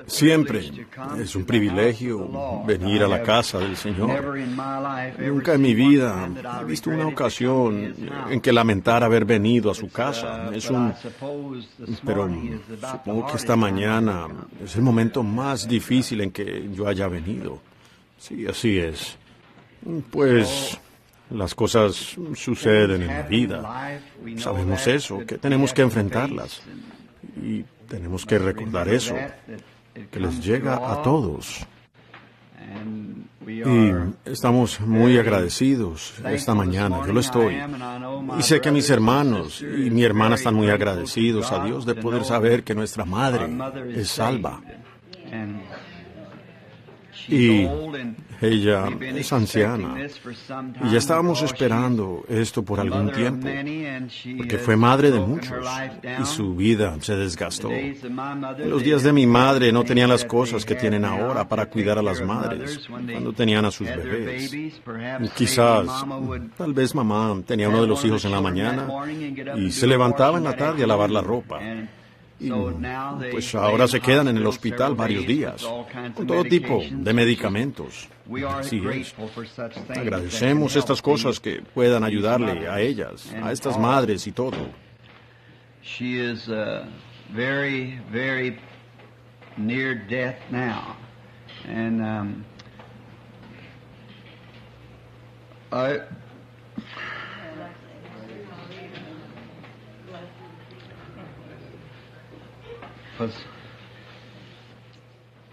Siempre es un privilegio venir a la casa del Señor. Nunca en mi vida he visto una ocasión en que lamentar haber venido a su casa. Pero supongo que esta mañana es el momento más difícil en que yo haya venido. Sí, así es. Pues las cosas suceden en la vida. Sabemos eso, que tenemos que enfrentarlas. Y tenemos que recordar eso, que les llega a todos. Y estamos muy agradecidos esta mañana, yo lo estoy. Y sé que mis hermanos y mi hermana están muy agradecidos a Dios de poder saber que nuestra madre es salva. Y ella es anciana. Y ya estábamos esperando esto por algún tiempo, porque fue madre de muchos y su vida se desgastó. Los días de mi madre no tenían las cosas que tienen ahora para cuidar a las madres cuando tenían a sus bebés. Y quizás, tal vez mamá tenía uno de los hijos en la mañana y se levantaba en la tarde a lavar la ropa. Y pues ahora se quedan en el hospital varios días, con todo tipo de medicamentos. Así es. Agradecemos estas cosas que puedan ayudarle a ellas, a estas madres y todo. She is very, very near death now. And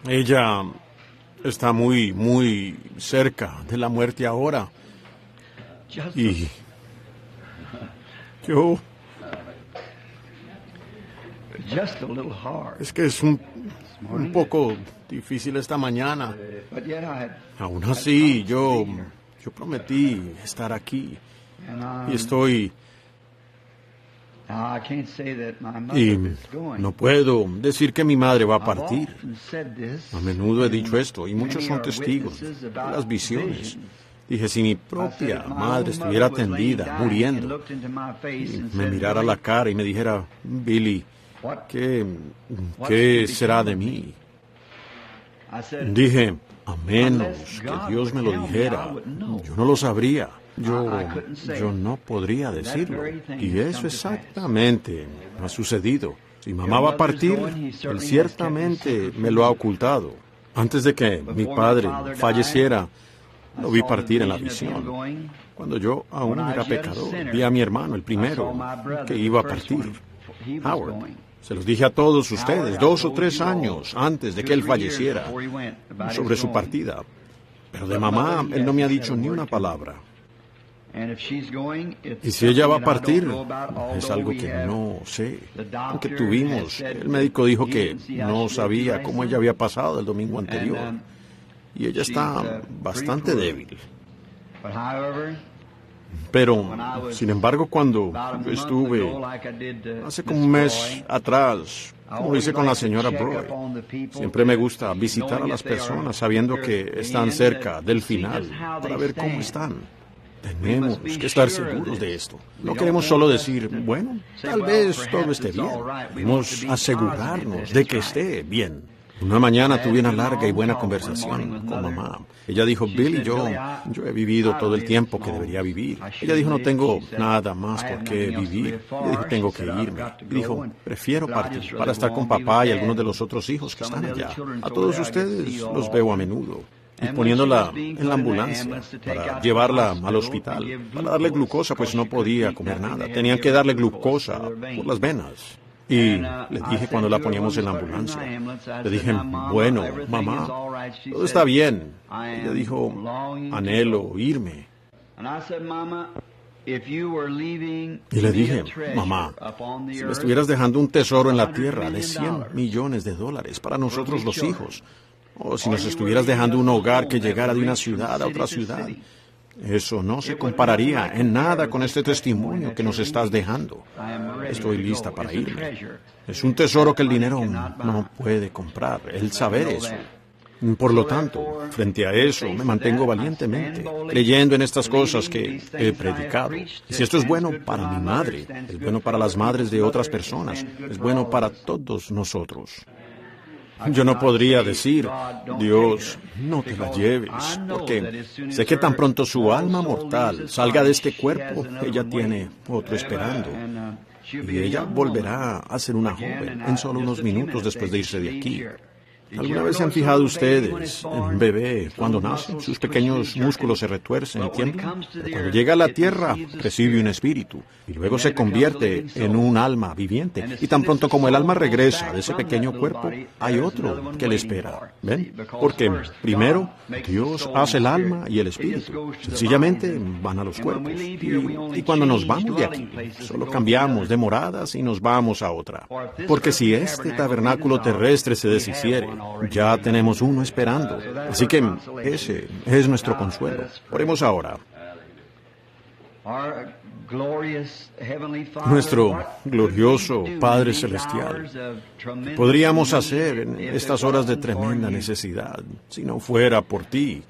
Ella está muy, muy cerca de la muerte ahora. Y yo... Es que es un poco difícil esta mañana. Aún así, yo prometí estar aquí. Y estoy... Y no puedo decir que mi madre va a partir. A menudo he dicho esto, y muchos son testigos de las visiones. Dije, si mi propia madre estuviera tendida, muriendo, y me mirara a la cara y me dijera, Billy, ¿qué será de mí? Dije, a menos que Dios me lo dijera, yo no lo sabría. Yo no podría decirlo. Y eso exactamente ha sucedido. Si mamá va a partir, él ciertamente me lo ha ocultado. Antes de que mi padre falleciera, lo vi partir en la visión. Cuando yo aún era pecador, vi a mi hermano, el primero, que iba a partir, Howard. Se los dije a todos ustedes 2 o 3 años antes de que él falleciera sobre su partida. Pero de mamá, él no me ha dicho ni una palabra. Y si ella va a partir, es algo que no sé. Aunque el médico dijo que no sabía cómo ella había pasado el domingo anterior. Y ella está bastante débil. Pero, sin embargo, cuando yo estuve hace como un mes atrás, como hice con la señora Broy, siempre me gusta visitar a las personas sabiendo que están cerca del final para ver cómo están. Tenemos que estar seguros de esto. No queremos solo decir, bueno, tal vez todo esté bien. Debemos asegurarnos de que esté bien. Una mañana tuve una larga y buena conversación con mamá. Ella dijo, Billy, yo he vivido todo el tiempo que debería vivir. Ella dijo, no tengo nada más por qué vivir. Ella dijo, tengo que irme. Y dijo, prefiero partir para estar con papá y algunos de los otros hijos que están allá. A todos ustedes los veo a menudo. Y poniéndola en la ambulancia para llevarla al hospital, para darle glucosa, pues no podía comer nada. Tenían que darle glucosa por las venas. Y le dije cuando la poníamos en la ambulancia, le dije, bueno, mamá, todo está bien. Ella dijo, anhelo irme. Y le dije, mamá, si me estuvieras dejando un tesoro en la tierra de $100 millones para nosotros los hijos, o si nos estuvieras dejando un hogar que llegara de una ciudad a otra ciudad, eso no se compararía en nada con este testimonio que nos estás dejando. Estoy lista para irme. Es un tesoro que el dinero no puede comprar, el saber eso. Por lo tanto, frente a eso, me mantengo valientemente, creyendo en estas cosas que he predicado. Y si esto es bueno para mi madre, es bueno para las madres de otras personas, es bueno para todos nosotros. Yo no podría decir, Dios, no te la lleves, porque sé que tan pronto su alma mortal salga de este cuerpo, ella tiene otro esperando. Y ella volverá a ser una joven en solo unos minutos después de irse de aquí. ¿Alguna vez se han fijado ustedes en un bebé cuando nace? Sus pequeños músculos se retuercen y tiemblan. Pero cuando llega a la tierra, recibe un espíritu y luego se convierte en un alma viviente. Y tan pronto como el alma regresa de ese pequeño cuerpo, hay otro que le espera. ¿Ven? Porque primero Dios hace el alma y el espíritu. Sencillamente van a los cuerpos. Y cuando nos vamos de aquí, solo cambiamos de moradas y nos vamos a otra. Porque si este tabernáculo terrestre se deshiciere, ya tenemos uno esperando. Así que ese es nuestro consuelo. Oremos ahora. Nuestro glorioso Padre Celestial, ¿qué podríamos hacer en estas horas de tremenda necesidad si no fuera por ti?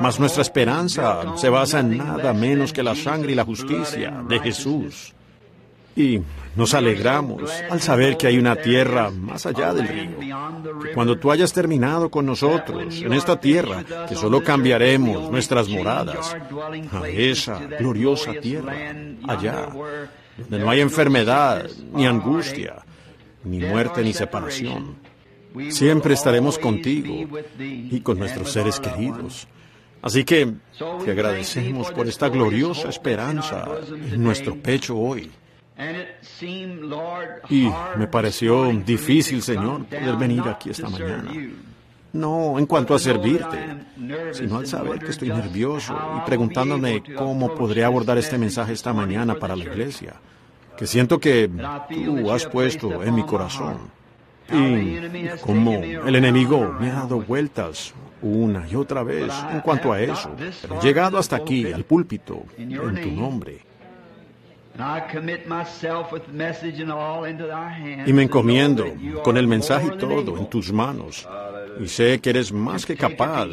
Mas nuestra esperanza se basa en nada menos que la sangre y la justicia de Jesús. Y nos alegramos al saber que hay una tierra más allá del río, que cuando tú hayas terminado con nosotros en esta tierra, que solo cambiaremos nuestras moradas a esa gloriosa tierra, allá, donde no hay enfermedad, ni angustia, ni muerte, ni separación. Siempre estaremos contigo y con nuestros seres queridos. Así que te agradecemos por esta gloriosa esperanza en nuestro pecho hoy. Y me pareció difícil, Señor, poder venir aquí esta mañana. No en cuanto a servirte, sino al saber que estoy nervioso y preguntándome cómo podré abordar este mensaje esta mañana para la iglesia, que siento que tú has puesto en mi corazón. Y como el enemigo me ha dado vueltas una y otra vez en cuanto a eso, pero he llegado hasta aquí, al púlpito, en tu nombre. Y me encomiendo con el mensaje y todo en tus manos. Y sé que eres más que capaz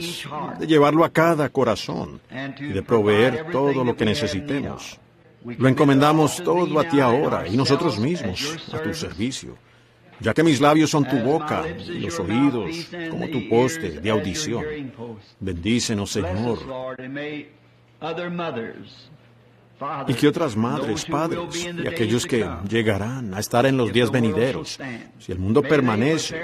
de llevarlo a cada corazón y de proveer todo lo que necesitemos. Lo encomendamos todo a ti ahora y nosotros mismos a tu servicio, ya que mis labios son tu boca y los oídos como tu poste de audición. Bendícenos, Señor. Y que otras madres, padres y aquellos que llegarán a estar en los días venideros, si el mundo permanece,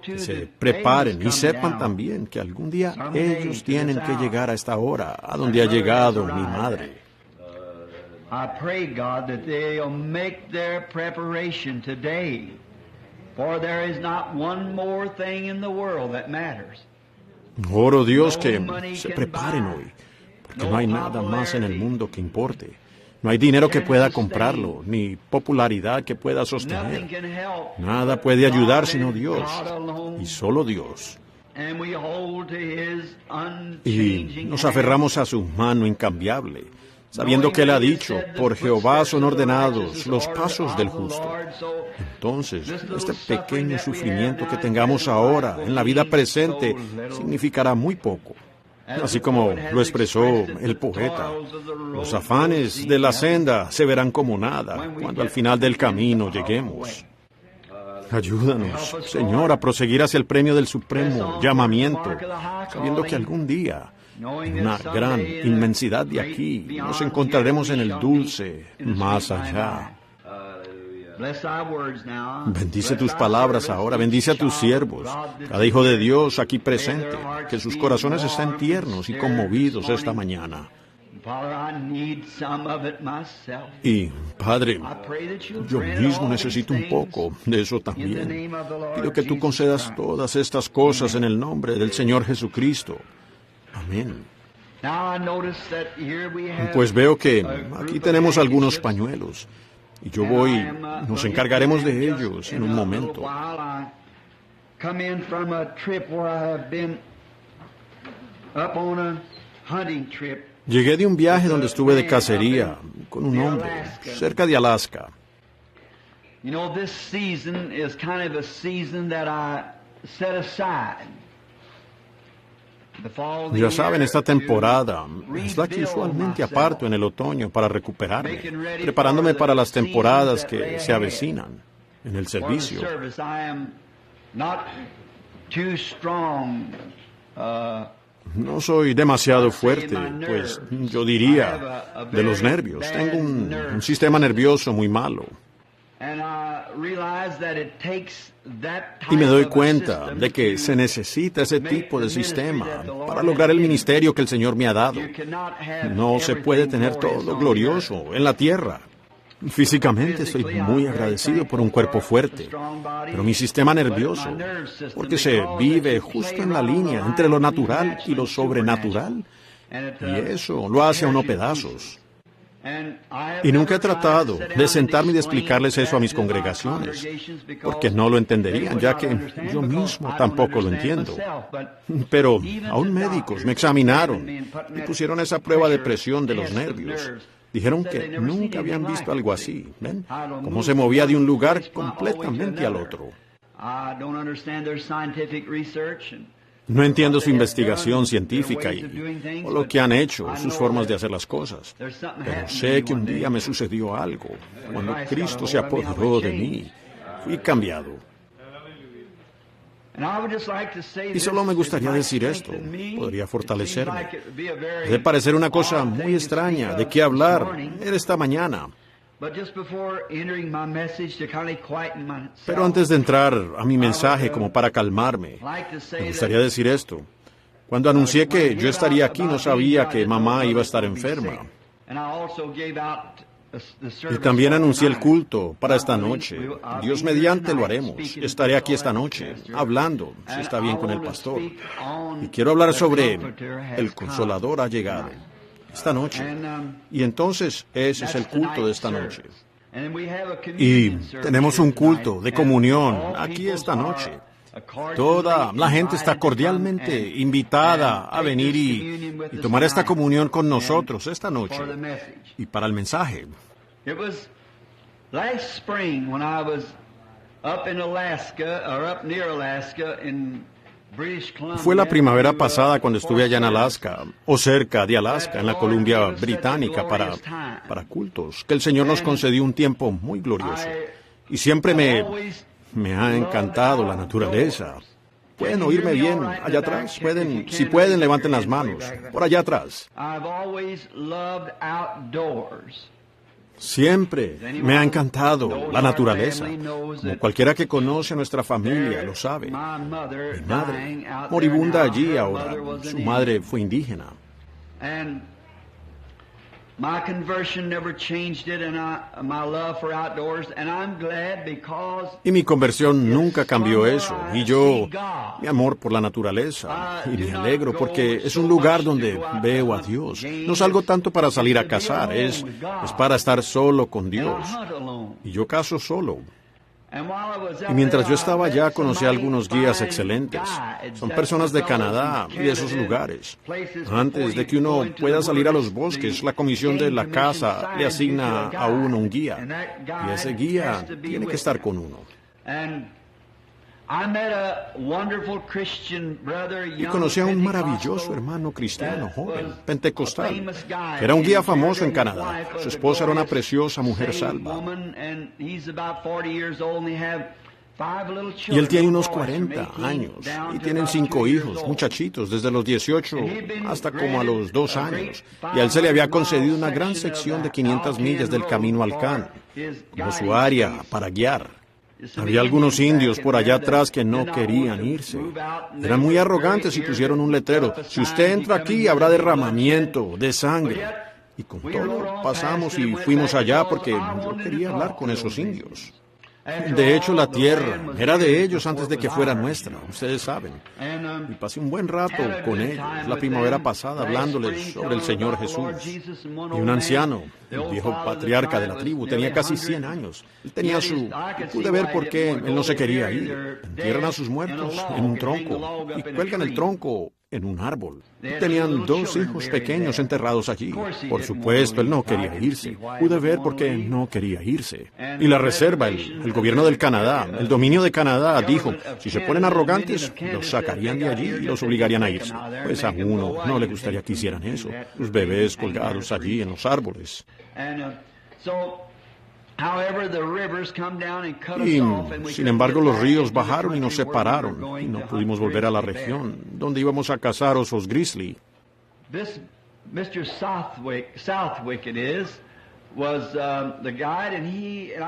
que se preparen y sepan también que algún día ellos tienen que llegar a esta hora, a donde ha llegado mi madre. I pray, God, that they'll make their preparation today, for there is not one more thing in the world that matters. Oro, Dios, que se preparen hoy, porque no hay nada más en el mundo que importe. No hay dinero que pueda comprarlo, ni popularidad que pueda sostener. Nada puede ayudar sino Dios, y solo Dios. Y nos aferramos a su mano incambiable, sabiendo que Él ha dicho, por Jehová son ordenados los pasos del justo. Entonces, este pequeño sufrimiento que tengamos ahora en la vida presente significará muy poco. Así como lo expresó el poeta, los afanes de la senda se verán como nada cuando al final del camino lleguemos. Ayúdanos, Señor, a proseguir hacia el premio del supremo llamamiento, sabiendo que algún día, en una gran inmensidad de aquí, nos encontraremos en el dulce más allá. Bendice tus palabras ahora, bendice a tus siervos, cada hijo de Dios aquí presente, que sus corazones estén tiernos y conmovidos esta mañana. Y, Padre, yo mismo necesito un poco de eso también. Pido que tú concedas todas estas cosas en el nombre del Señor Jesucristo. Amén. Pues veo que aquí tenemos algunos pañuelos. Y yo nos encargaremos de ellos en un momento. Llegué de un viaje donde estuve de cacería con un hombre cerca de Alaska. This season is kind of a season that I set aside. Ya saben, esta temporada es la que usualmente aparto en el otoño para recuperarme, preparándome para las temporadas que se avecinan en el servicio. too strong. No soy demasiado fuerte, pues yo diría, de los nervios. Tengo un sistema nervioso muy malo. Y me doy cuenta de que se necesita ese tipo de sistema para lograr el ministerio que el Señor me ha dado. No se puede tener todo glorioso en la tierra. Físicamente estoy muy agradecido por un cuerpo fuerte, pero mi sistema nervioso, porque se vive justo en la línea entre lo natural y lo sobrenatural, y eso lo hace a uno pedazos. Y nunca he tratado de sentarme y de explicarles eso a mis congregaciones, porque no lo entenderían, ya que yo mismo tampoco lo entiendo. Pero aún médicos me examinaron y pusieron esa prueba de presión de los nervios. Dijeron que nunca habían visto algo así. ¿Ven? Cómo se movía de un lugar completamente al otro. No entiendo su investigación científica o lo que han hecho, sus formas de hacer las cosas. Pero sé que un día me sucedió algo. Cuando Cristo se apoderó de mí, fui cambiado. Y solo me gustaría decir esto, podría fortalecerme. Debe parecer una cosa muy extraña de qué hablar esta mañana. Pero antes de entrar a mi mensaje como para calmarme, me gustaría decir esto. Cuando anuncié que yo estaría aquí, no sabía que mamá iba a estar enferma. Y también anuncié el culto para esta noche. Dios mediante lo haremos. Estaré aquí esta noche, hablando, si está bien con el pastor. Y quiero hablar sobre el Consolador ha llegado, esta noche. Y entonces ese es el culto de esta noche. Y tenemos un culto de comunión aquí esta noche. Toda la gente está cordialmente invitada a venir y tomar esta comunión con nosotros esta noche y para el mensaje. Fue la primavera pasada cuando estuve allá en Alaska, o cerca de Alaska, en la Columbia Británica, para cultos, que el Señor nos concedió un tiempo muy glorioso. Y siempre me ha encantado la naturaleza. ¿Pueden oírme bien allá atrás? Si pueden, levanten las manos. Por allá atrás. Siempre me ha encantado la naturaleza. Como cualquiera que conoce a nuestra familia lo sabe. Mi madre, moribunda allí ahora, su madre fue indígena. My conversion never changed it, and my love for outdoors, and I'm glad because y mi conversión nunca cambió eso, y yo, mi amor por la naturaleza, y me alegro porque es un lugar donde veo a Dios. No salgo tanto para salir a cazar, es para estar solo con Dios. Y yo cazo solo. Y mientras yo estaba allá conocí a algunos guías excelentes. Son personas de Canadá y de esos lugares. Antes de que uno pueda salir a los bosques, la comisión de la casa le asigna a uno un guía. Y ese guía tiene que estar con uno. Y conocí a un maravilloso hermano cristiano, joven, pentecostal, que era un guía famoso en Canadá. Su esposa era una preciosa mujer salva. Y él tiene unos 40 años y tienen 5 hijos, muchachitos, desde los 18 hasta como a los 2 años. Y a él se le había concedido una gran sección de 500 millas del camino al Can, como su área para guiar. Había algunos indios por allá atrás que no querían irse. Eran muy arrogantes y pusieron un letrero: si usted entra aquí habrá derramamiento de sangre. Y con todo pasamos y fuimos allá porque yo quería hablar con esos indios. De hecho, la tierra era de ellos antes de que fuera nuestra, ustedes saben. Y pasé un buen rato con ellos la primavera pasada hablándoles sobre el Señor Jesús. Y un anciano, el viejo patriarca de la tribu, tenía casi 100 años. Él tenía pude ver por qué él no se quería ir. Entierran a sus muertos en un tronco y cuelgan el tronco en un árbol. Tenían 2 hijos pequeños enterrados allí. Por supuesto, él no quería irse. Pude ver por qué no quería irse. Y la reserva, el gobierno del Canadá, el dominio de Canadá, dijo, si se ponen arrogantes, los sacarían de allí y los obligarían a irse. Pues a uno no le gustaría que hicieran eso. Los bebés colgados allí en los árboles. Y, sin embargo, los ríos bajaron y nos separaron, y no pudimos volver a la región donde íbamos a cazar osos grizzly.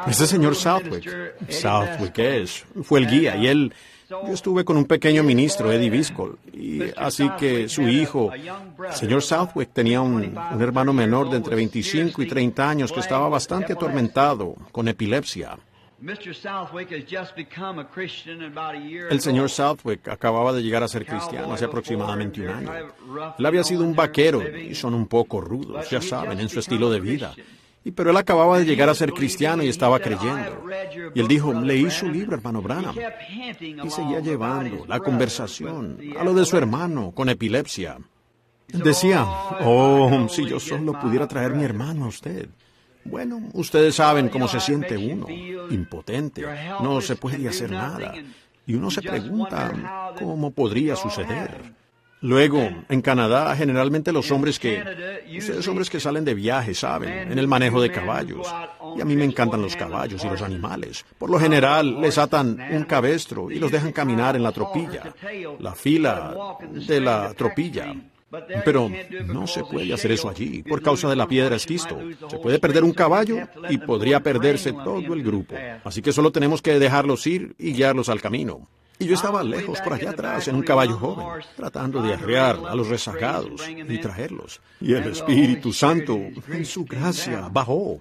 Este señor Southwick fue el guía, y yo estuve con un pequeño ministro, Eddie Biscoll, y así que su hijo, el señor Southwick, tenía un hermano menor de entre 25 y 30 años que estaba bastante atormentado con epilepsia. El señor Southwick acababa de llegar a ser cristiano hace aproximadamente un año. Él había sido un vaquero y son un poco rudos, ya saben, en su estilo de vida. Pero él acababa de llegar a ser cristiano y estaba creyendo. Y él dijo, leí su libro, hermano Branham. Y seguía llevando la conversación a lo de su hermano con epilepsia. Decía, si yo solo pudiera traer mi hermano a usted. Bueno, ustedes saben cómo se siente uno, impotente, no se puede hacer nada. Y uno se pregunta, ¿cómo podría suceder? Luego, en Canadá, generalmente ustedes hombres que salen de viaje, saben, en el manejo de caballos. Y a mí me encantan los caballos y los animales. Por lo general, les atan un cabestro y los dejan caminar en la tropilla, la fila de la tropilla. Pero no se puede hacer eso allí, por causa de la piedra esquisto. Se puede perder un caballo y podría perderse todo el grupo. Así que solo tenemos que dejarlos ir y guiarlos al camino. Y yo estaba lejos por allá atrás en un caballo joven, tratando de arrear a los rezagados y traerlos. Y el Espíritu Santo, en su gracia, bajó.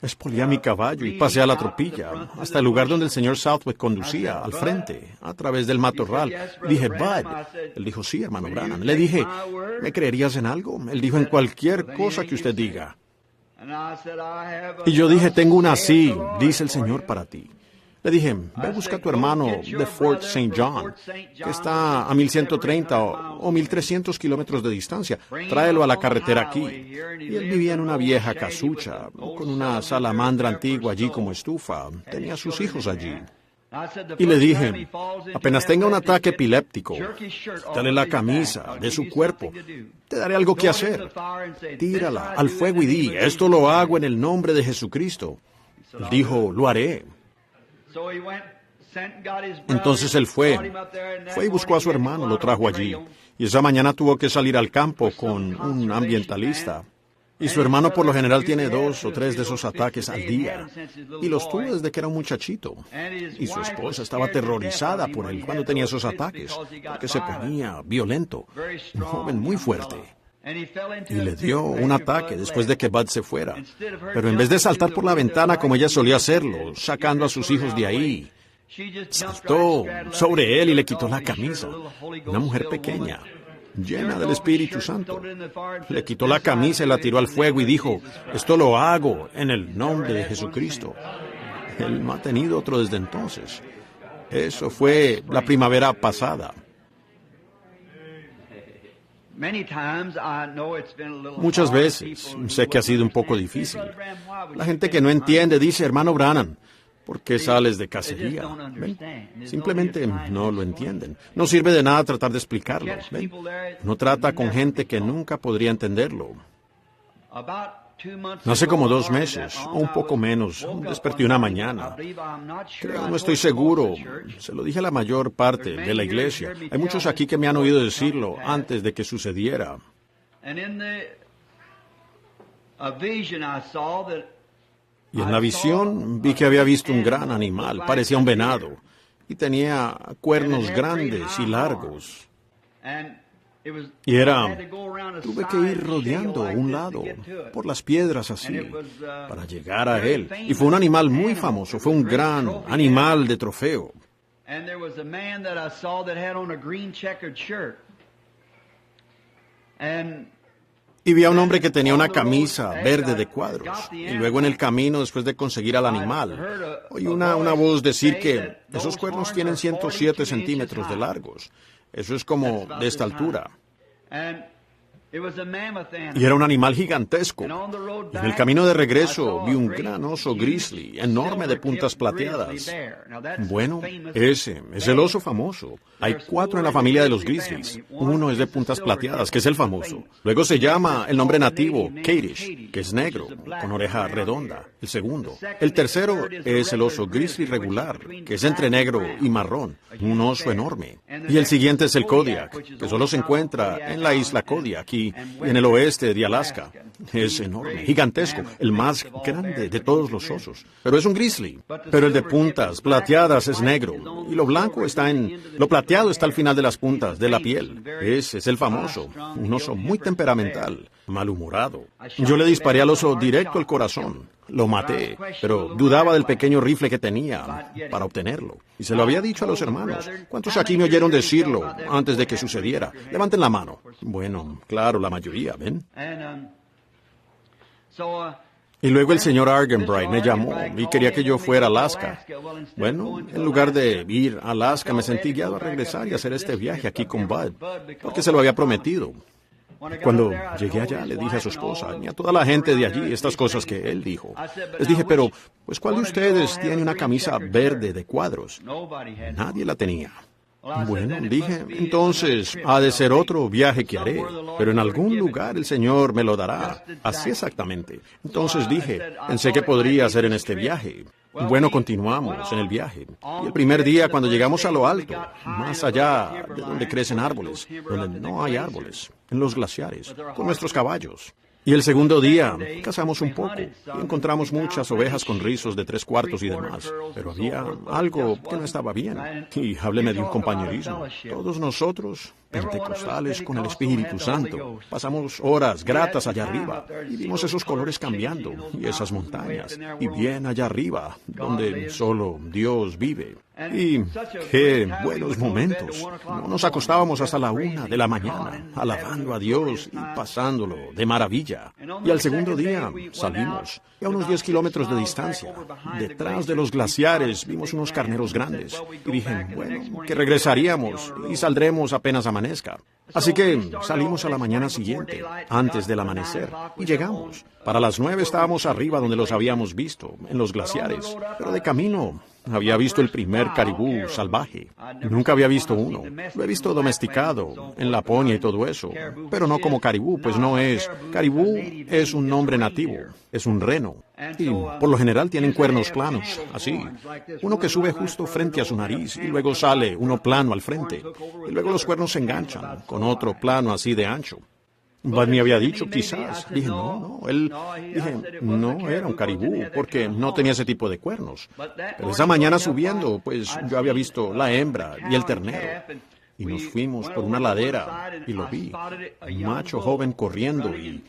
Espolié a mi caballo y pasé a la tropilla, hasta el lugar donde el señor Southwick conducía, al frente, a través del matorral. Dije, Bud. Él dijo, sí, hermano Branham. Le dije, ¿me creerías en algo? Él dijo, en cualquier cosa que usted diga. Y yo dije, tengo una así, dice el Señor, para ti. Le dije, ve, busca a tu hermano de Fort St. John, que está a 1130 o 1300 kilómetros de distancia. Tráelo a la carretera aquí. Y él vivía en una vieja casucha, con una salamandra antigua allí como estufa. Tenía sus hijos allí. Y le dije, apenas tenga un ataque epiléptico, quítale la camisa de su cuerpo. Te daré algo que hacer. Tírala al fuego y di, esto lo hago en el nombre de Jesucristo. Él dijo, lo haré. Entonces él fue y buscó a su hermano, lo trajo allí. Y esa mañana tuvo que salir al campo con un ambientalista. Y su hermano por lo general tiene 2 o 3 de esos ataques al día. Y los tuvo desde que era un muchachito. Y su esposa estaba aterrorizada por él cuando tenía esos ataques, porque se ponía violento, un joven muy fuerte. Y le dio un ataque después de que Bud se fuera. Pero en vez de saltar por la ventana como ella solía hacerlo, sacando a sus hijos de ahí, saltó sobre él y le quitó la camisa. Una mujer pequeña, llena del Espíritu Santo. Le quitó la camisa y la tiró al fuego y dijo, esto lo hago en el nombre de Jesucristo. Él no ha tenido otro desde entonces. Eso fue la primavera pasada. Muchas veces sé que ha sido un poco difícil. La gente que no entiende dice, hermano Branham, ¿por qué sales de cacería? ¿Ven? Simplemente no lo entienden. No sirve de nada tratar de explicarlo. ¿Ven? No trata con gente que nunca podría entenderlo. Hace como 2 meses, o un poco menos, desperté una mañana. No estoy seguro. Se lo dije a la mayor parte de la iglesia. Hay muchos aquí que me han oído decirlo antes de que sucediera. Y en la visión vi que había visto un gran animal, parecía un venado, y tenía cuernos grandes y largos. Y tuve que ir rodeando un lado, por las piedras así, para llegar a él. Y fue un animal muy famoso, fue un gran animal de trofeo. Y vi a un hombre que tenía una camisa verde de cuadros. Y luego en el camino, después de conseguir al animal, oí una voz decir que esos cuernos tienen 107 centímetros de largos. Eso es como de esta altura. Y era un animal gigantesco. Y en el camino de regreso vi un gran oso grizzly, enorme de puntas plateadas. Bueno, ese es el oso famoso. Hay 4 en la familia de los grizzlies. Uno es de puntas plateadas, que es el famoso. Luego se llama el nombre nativo Kadish, que es negro, con oreja redonda. El segundo. El tercero es el oso grizzly regular, que es entre negro y marrón. Un oso enorme. Y el siguiente es el Kodiak, que solo se encuentra en la isla Kodiak y en el oeste de Alaska. Es enorme, gigantesco, el más grande de todos los osos. Pero es un grizzly. Pero el de puntas plateadas es negro y lo plateado está al final de las puntas de la piel. Ese es el famoso, un oso muy temperamental, malhumorado. Yo le disparé al oso directo al corazón. Lo maté, pero dudaba del pequeño rifle que tenía para obtenerlo. Y se lo había dicho a los hermanos. ¿Cuántos aquí me oyeron decirlo antes de que sucediera? Levanten la mano. Bueno, claro, la mayoría, ¿ven? Y luego el señor Argenbright me llamó y quería que yo fuera a Alaska. Bueno, en lugar de ir a Alaska, me sentí guiado a regresar y hacer este viaje aquí con Bud, porque se lo había prometido. Cuando llegué allá, le dije a su esposa y a toda la gente de allí estas cosas que él dijo. Les dije, pero, pues, ¿cuál de ustedes tiene una camisa verde de cuadros? Nadie la tenía. Bueno, dije, entonces ha de ser otro viaje que haré, pero en algún lugar el Señor me lo dará. Así exactamente. Entonces dije, pensé que podría hacer en este viaje. Bueno, continuamos en el viaje. Y el primer día, cuando llegamos a lo alto, más allá de donde crecen árboles, donde no hay árboles, en los glaciares, con nuestros caballos. Y el segundo día, cazamos un poco y encontramos muchas ovejas con rizos de 3/4 y demás. Pero había algo que no estaba bien. Y hábleme de un compañerismo. Todos nosotros, pentecostales con el Espíritu Santo, pasamos horas gratas allá arriba y vimos esos colores cambiando y esas montañas. Y bien allá arriba, donde solo Dios vive. Y qué buenos momentos. No nos acostábamos hasta la 1 de la mañana, alabando a Dios y pasándolo de maravilla. Y al segundo día salimos, y a unos 10 kilómetros de distancia, detrás de los glaciares, vimos unos carneros grandes. Y dije, bueno, que regresaríamos y saldremos apenas amanezca. Así que salimos a la mañana siguiente, antes del amanecer, y llegamos. Para las 9 estábamos arriba donde los habíamos visto, en los glaciares. Pero de camino había visto el primer caribú salvaje. Nunca había visto uno. Lo he visto domesticado, en Laponia y todo eso, pero no como caribú, pues no es. Caribú es un nombre nativo, es un reno. Y por lo general tienen cuernos planos, así. Uno que sube justo frente a su nariz y luego sale uno plano al frente. Y luego los cuernos se enganchan con otro plano así de ancho. Bud me había dicho, quizás. Dije, no, no era un caribú, porque no tenía ese tipo de cuernos. Pero esa mañana subiendo, pues yo había visto la hembra y el ternero. Y nos fuimos por una ladera y lo vi, un macho joven corriendo y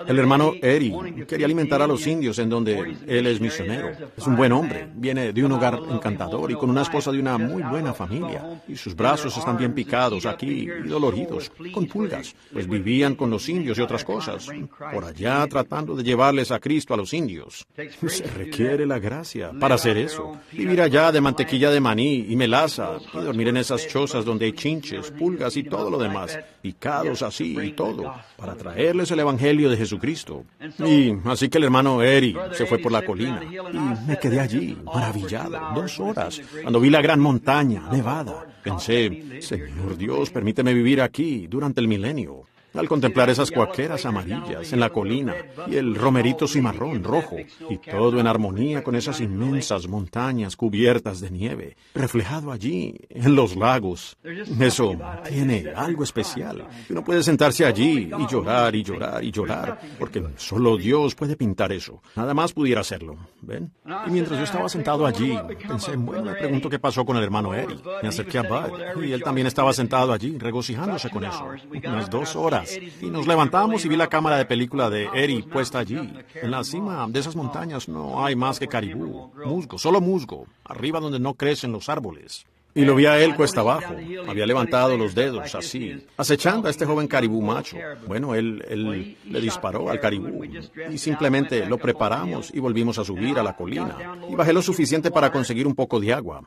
el hermano Eri quería alimentar a los indios en donde él es misionero. Es un buen hombre, viene de un hogar encantador y con una esposa de una muy buena familia. Y sus brazos están bien picados aquí y doloridos, con pulgas, pues vivían con los indios y otras cosas, por allá tratando de llevarles a Cristo a los indios. Se requiere la gracia para hacer eso. Vivir allá de mantequilla de maní y melaza y dormir en esas chozas donde hay chinches, pulgas y todo lo demás, picados así y todo, para traerles el evangelio de Jesucristo. Y así que el hermano Eri se fue por la colina y me quedé allí, maravillado, 2 horas, cuando vi la gran montaña nevada. Pensé, Señor Dios, permíteme vivir aquí durante el milenio. Al contemplar esas cuaqueras amarillas en la colina y el romerito cimarrón rojo, y todo en armonía con esas inmensas montañas cubiertas de nieve, reflejado allí en los lagos. Eso tiene algo especial. Uno puede sentarse allí y llorar y llorar y llorar, porque solo Dios puede pintar eso. Nada más pudiera hacerlo. ¿Ven? Y mientras yo estaba sentado allí, pensé, bueno, me pregunto qué pasó con el hermano Eri. Me acerqué a Bud, y él también estaba sentado allí, regocijándose con eso. Unas 2 horas. Y nos levantamos y vi la cámara de película de Eri puesta allí. En la cima de esas montañas no hay más que caribú, musgo, solo musgo, arriba donde no crecen los árboles. Y lo vi a él cuesta abajo. Había levantado los dedos así, acechando a este joven caribú macho. Bueno, él le disparó al caribú y simplemente lo preparamos y volvimos a subir a la colina. Y bajé lo suficiente para conseguir un poco de agua.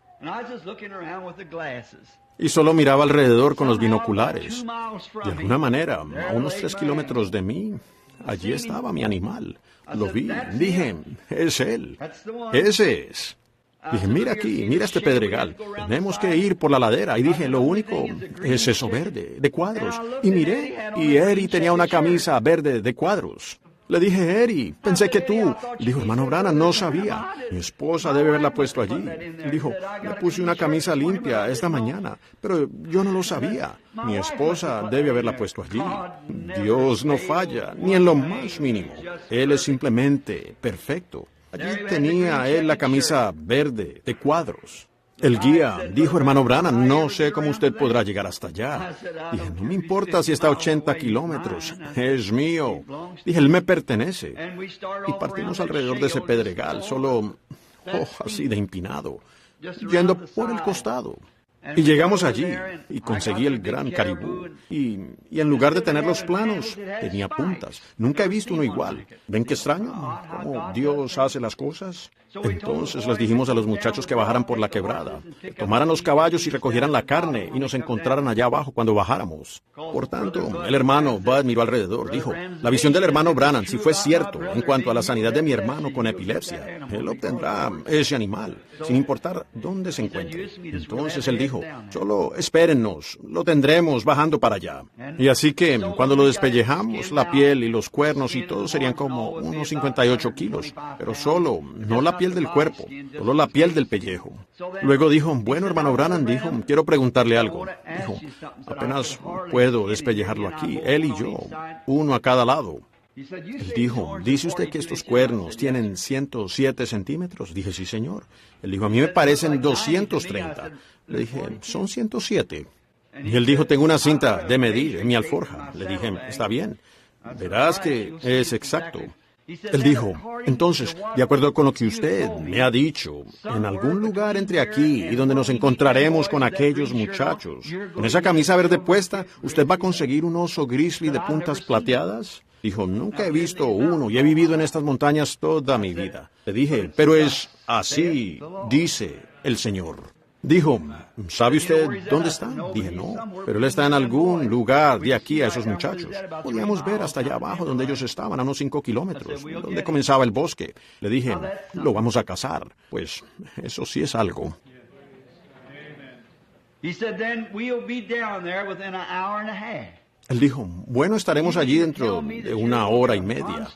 Y solo miraba alrededor con los binoculares. De alguna manera, a unos 3 kilómetros de mí, allí estaba mi animal. Lo vi, dije, es él, ese es. Dije, mira aquí, mira este pedregal, tenemos que ir por la ladera. Y dije, lo único es eso verde, de cuadros. Y miré, y Eri tenía una camisa verde de cuadros. Le dije, Eri, pensé que tú. Y dijo, hermano Branham, no sabía. Mi esposa debe haberla puesto allí. Y dijo, le puse una camisa limpia esta mañana, pero yo no lo sabía. Mi esposa debe haberla puesto allí. Dios no falla, ni en lo más mínimo. Él es simplemente perfecto. Allí tenía él la camisa verde de cuadros. El guía dijo, hermano Branham, no sé cómo usted podrá llegar hasta allá. Dije, no me importa si está a 80 kilómetros, es mío. Dije, él me pertenece. Y partimos alrededor de ese pedregal, solo, así de empinado, yendo por el costado. Y llegamos allí, y conseguí el gran caribú. Y en lugar de tener los planos, tenía puntas. Nunca he visto uno igual. ¿Ven qué extraño? ¿Cómo Dios hace las cosas? Entonces les dijimos a los muchachos que bajaran por la quebrada, que tomaran los caballos y recogieran la carne y nos encontraran allá abajo cuando bajáramos. Por tanto, el hermano Bud miró alrededor, dijo, la visión del hermano Branham, si fue cierto en cuanto a la sanidad de mi hermano con epilepsia, él obtendrá ese animal, sin importar dónde se encuentre. Entonces él dijo, solo espérennos, lo tendremos bajando para allá. Y así que cuando lo despellejamos, la piel y los cuernos y todo serían como unos 58 kilos, pero solo, no la piel del cuerpo, solo la piel del pellejo. Luego dijo, bueno, hermano Branham, dijo, quiero preguntarle algo. Dijo, apenas puedo despellejarlo aquí, él y yo, uno a cada lado. Él dijo, ¿dice usted que estos cuernos tienen 107 centímetros? Dije, sí, señor. Él dijo, a mí me parecen 230. Le dije, son 107. Y él dijo, tengo una cinta de medir en mi alforja. Le dije, está bien. Verás que es exacto. Él dijo, entonces, de acuerdo con lo que usted me ha dicho, en algún lugar entre aquí y donde nos encontraremos con aquellos muchachos, con esa camisa verde puesta, ¿usted va a conseguir un oso grizzly de puntas plateadas? Dijo, nunca he visto uno y he vivido en estas montañas toda mi vida. Le dije, pero es así, dice el Señor. Dijo, ¿sabe usted dónde está? Dije, no, pero él está en algún lugar de aquí a esos muchachos. Podíamos ver hasta allá abajo donde ellos estaban, a unos 5 kilómetros, donde comenzaba el bosque. Le dije, lo vamos a cazar. Pues, eso sí es algo. Él dijo, bueno, estaremos allí dentro de 1 hora y media.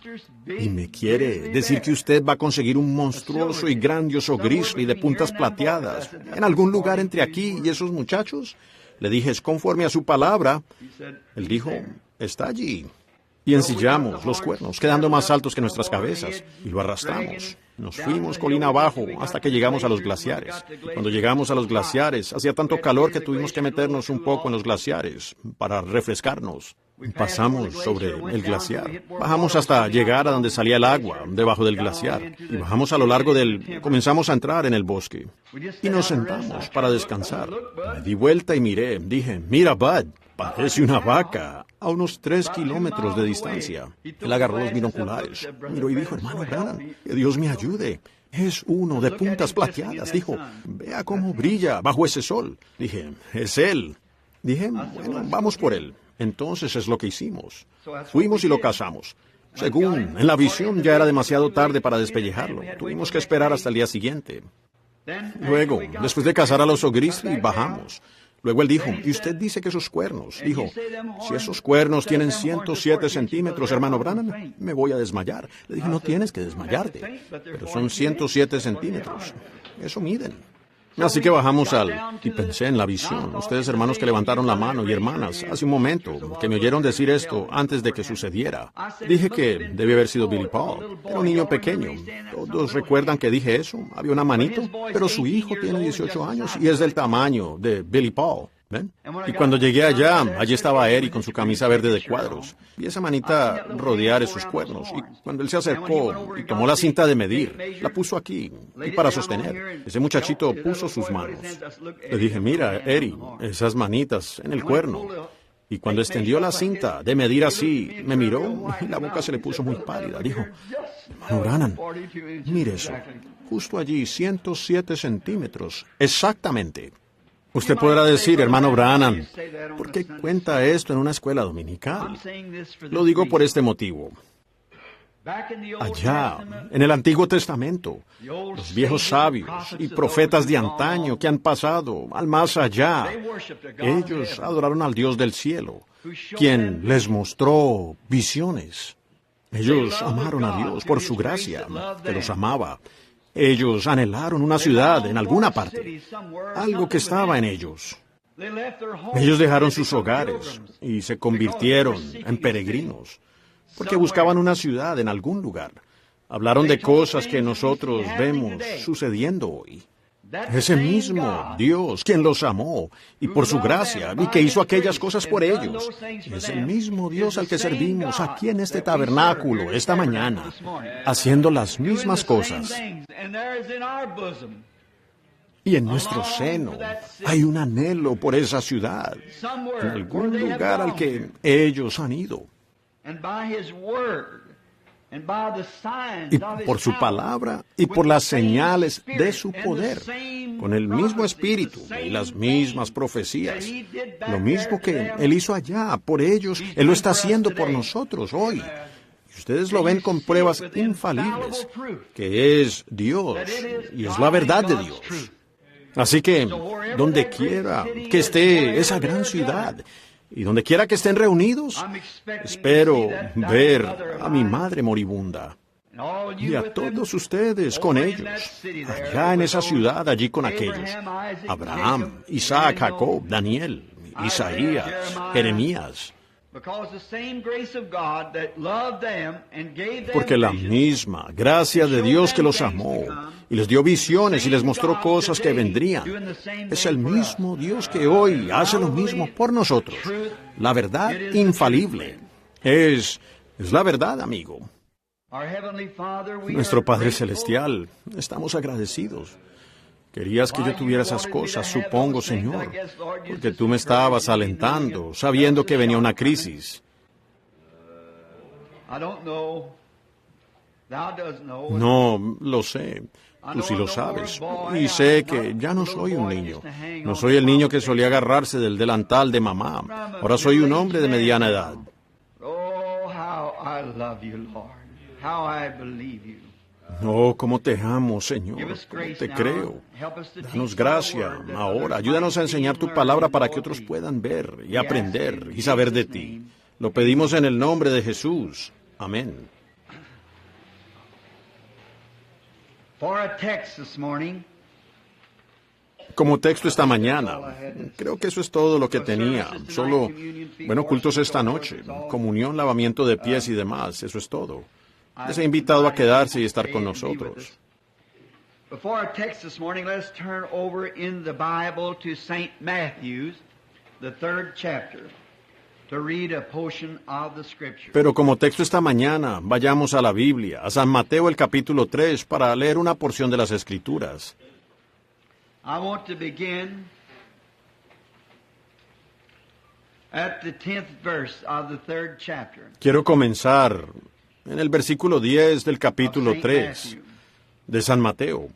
¿Y me quiere decir que usted va a conseguir un monstruoso y grandioso grizzly de puntas plateadas en algún lugar entre aquí y esos muchachos? Le dije, es conforme a su palabra. Él dijo, está allí. Y ensillamos los cuernos, quedando más altos que nuestras cabezas, y lo arrastramos. Nos fuimos colina abajo hasta que llegamos a los glaciares. Cuando llegamos a los glaciares, hacía tanto calor que tuvimos que meternos un poco en los glaciares para refrescarnos. Pasamos sobre el glaciar. Bajamos hasta llegar a donde salía el agua, debajo del glaciar. Y bajamos a lo largo comenzamos a entrar en el bosque. Y nos sentamos para descansar. Me di vuelta y miré. Dije, mira, Bud, parece una vaca, a unos 3 kilómetros de distancia. Él agarró los binoculares, miró y dijo, hermano Branham, que Dios me ayude. Es uno de puntas plateadas. Dijo, vea cómo brilla bajo ese sol. Dije, es él. Dije, bueno, vamos por él. Entonces es lo que hicimos. Fuimos y lo cazamos. Según en la visión ya era demasiado tarde para despellejarlo. Tuvimos que esperar hasta el día siguiente. Luego, después de cazar al oso grizzly, bajamos. Luego él dijo, ¿y usted dice que esos cuernos? Dijo, si esos cuernos tienen 107 centímetros, hermano Branham, me voy a desmayar. Le dije, no tienes que desmayarte, pero son 107 centímetros. Eso miden. Así que bajamos y pensé en la visión. Ustedes, hermanos que levantaron la mano y hermanas, hace un momento, que me oyeron decir esto antes de que sucediera. Dije que debía haber sido Billy Paul. Era un niño pequeño. ¿Todos recuerdan que dije eso? Había una manito, pero su hijo tiene 18 años y es del tamaño de Billy Paul. ¿Ven? Y cuando llegué allá, allí estaba Eri con su camisa verde de cuadros. Vi esa manita rodear esos cuernos. Y cuando él se acercó y tomó la cinta de medir, la puso aquí, y para sostener. Ese muchachito puso sus manos. Le dije, mira, Eri, esas manitas en el cuerno. Y cuando extendió la cinta de medir así, me miró y la boca se le puso muy pálida. Dijo, hermano Branham, mire eso, justo allí, 107 centímetros, exactamente. Usted podrá decir, hermano Branham, ¿por qué cuenta esto en una escuela dominical? Lo digo por este motivo. Allá, en el Antiguo Testamento, los viejos sabios y profetas de antaño que han pasado al más allá, ellos adoraron al Dios del cielo, quien les mostró visiones. Ellos amaron a Dios por su gracia, que los amaba. Ellos anhelaron una ciudad en alguna parte, algo que estaba en ellos. Ellos dejaron sus hogares y se convirtieron en peregrinos, porque buscaban una ciudad en algún lugar. Hablaron de cosas que nosotros vemos sucediendo hoy. Ese mismo Dios, quien los amó, y por su gracia, y que hizo aquellas cosas por ellos, es el mismo Dios al que servimos aquí en este tabernáculo esta mañana, haciendo las mismas cosas. Y en nuestro seno hay un anhelo por esa ciudad, en algún lugar al que ellos han ido. Y por su palabra y por las señales de su poder, con el mismo espíritu y las mismas profecías. Lo mismo que Él hizo allá por ellos, Él lo está haciendo por nosotros hoy. Y ustedes lo ven con pruebas infalibles, que es Dios y es la verdad de Dios. Así que, donde quiera que esté esa gran ciudad, y donde quiera que estén reunidos, espero ver a mi madre moribunda y a todos ustedes con ellos, allá en esa ciudad, allí con aquellos, Abraham, Isaac, Jacob, Daniel, Isaías, Jeremías. Porque la misma gracia de Dios que los amó y les dio visiones y les mostró cosas que vendrían, es el mismo Dios que hoy hace lo mismo por nosotros. La verdad infalible es la verdad, amigo. Nuestro Padre Celestial, estamos agradecidos. Querías que yo tuviera esas cosas, supongo, Señor, porque tú me estabas alentando, sabiendo que venía una crisis. No, lo sé. Tú sí lo sabes. Y sé que ya no soy un niño. No soy el niño que solía agarrarse del delantal de mamá. Ahora soy un hombre de mediana edad. Oh, cómo te amo, Señor, cómo te creo. Danos gracia ahora. Ayúdanos a enseñar tu palabra para que otros puedan ver y aprender y saber de ti. Lo pedimos en el nombre de Jesús. Amén. Como texto esta mañana, creo que eso es todo lo que tenía. Solo, cultos esta noche, comunión, lavamiento de pies y demás, eso es todo. Les he invitado a quedarse y estar con nosotros. Before our text this morning, let's turn over in the Bible to St. Matthew's, the 3rd chapter, to read a portion of the Scripture. Pero como texto esta mañana, vayamos a la Biblia, a San Mateo el capítulo 3, para leer una porción de las Escrituras. I want to begin at the 10th verse of the 3rd chapter. Quiero comenzar en el versículo 10 del capítulo 3 de San Mateo.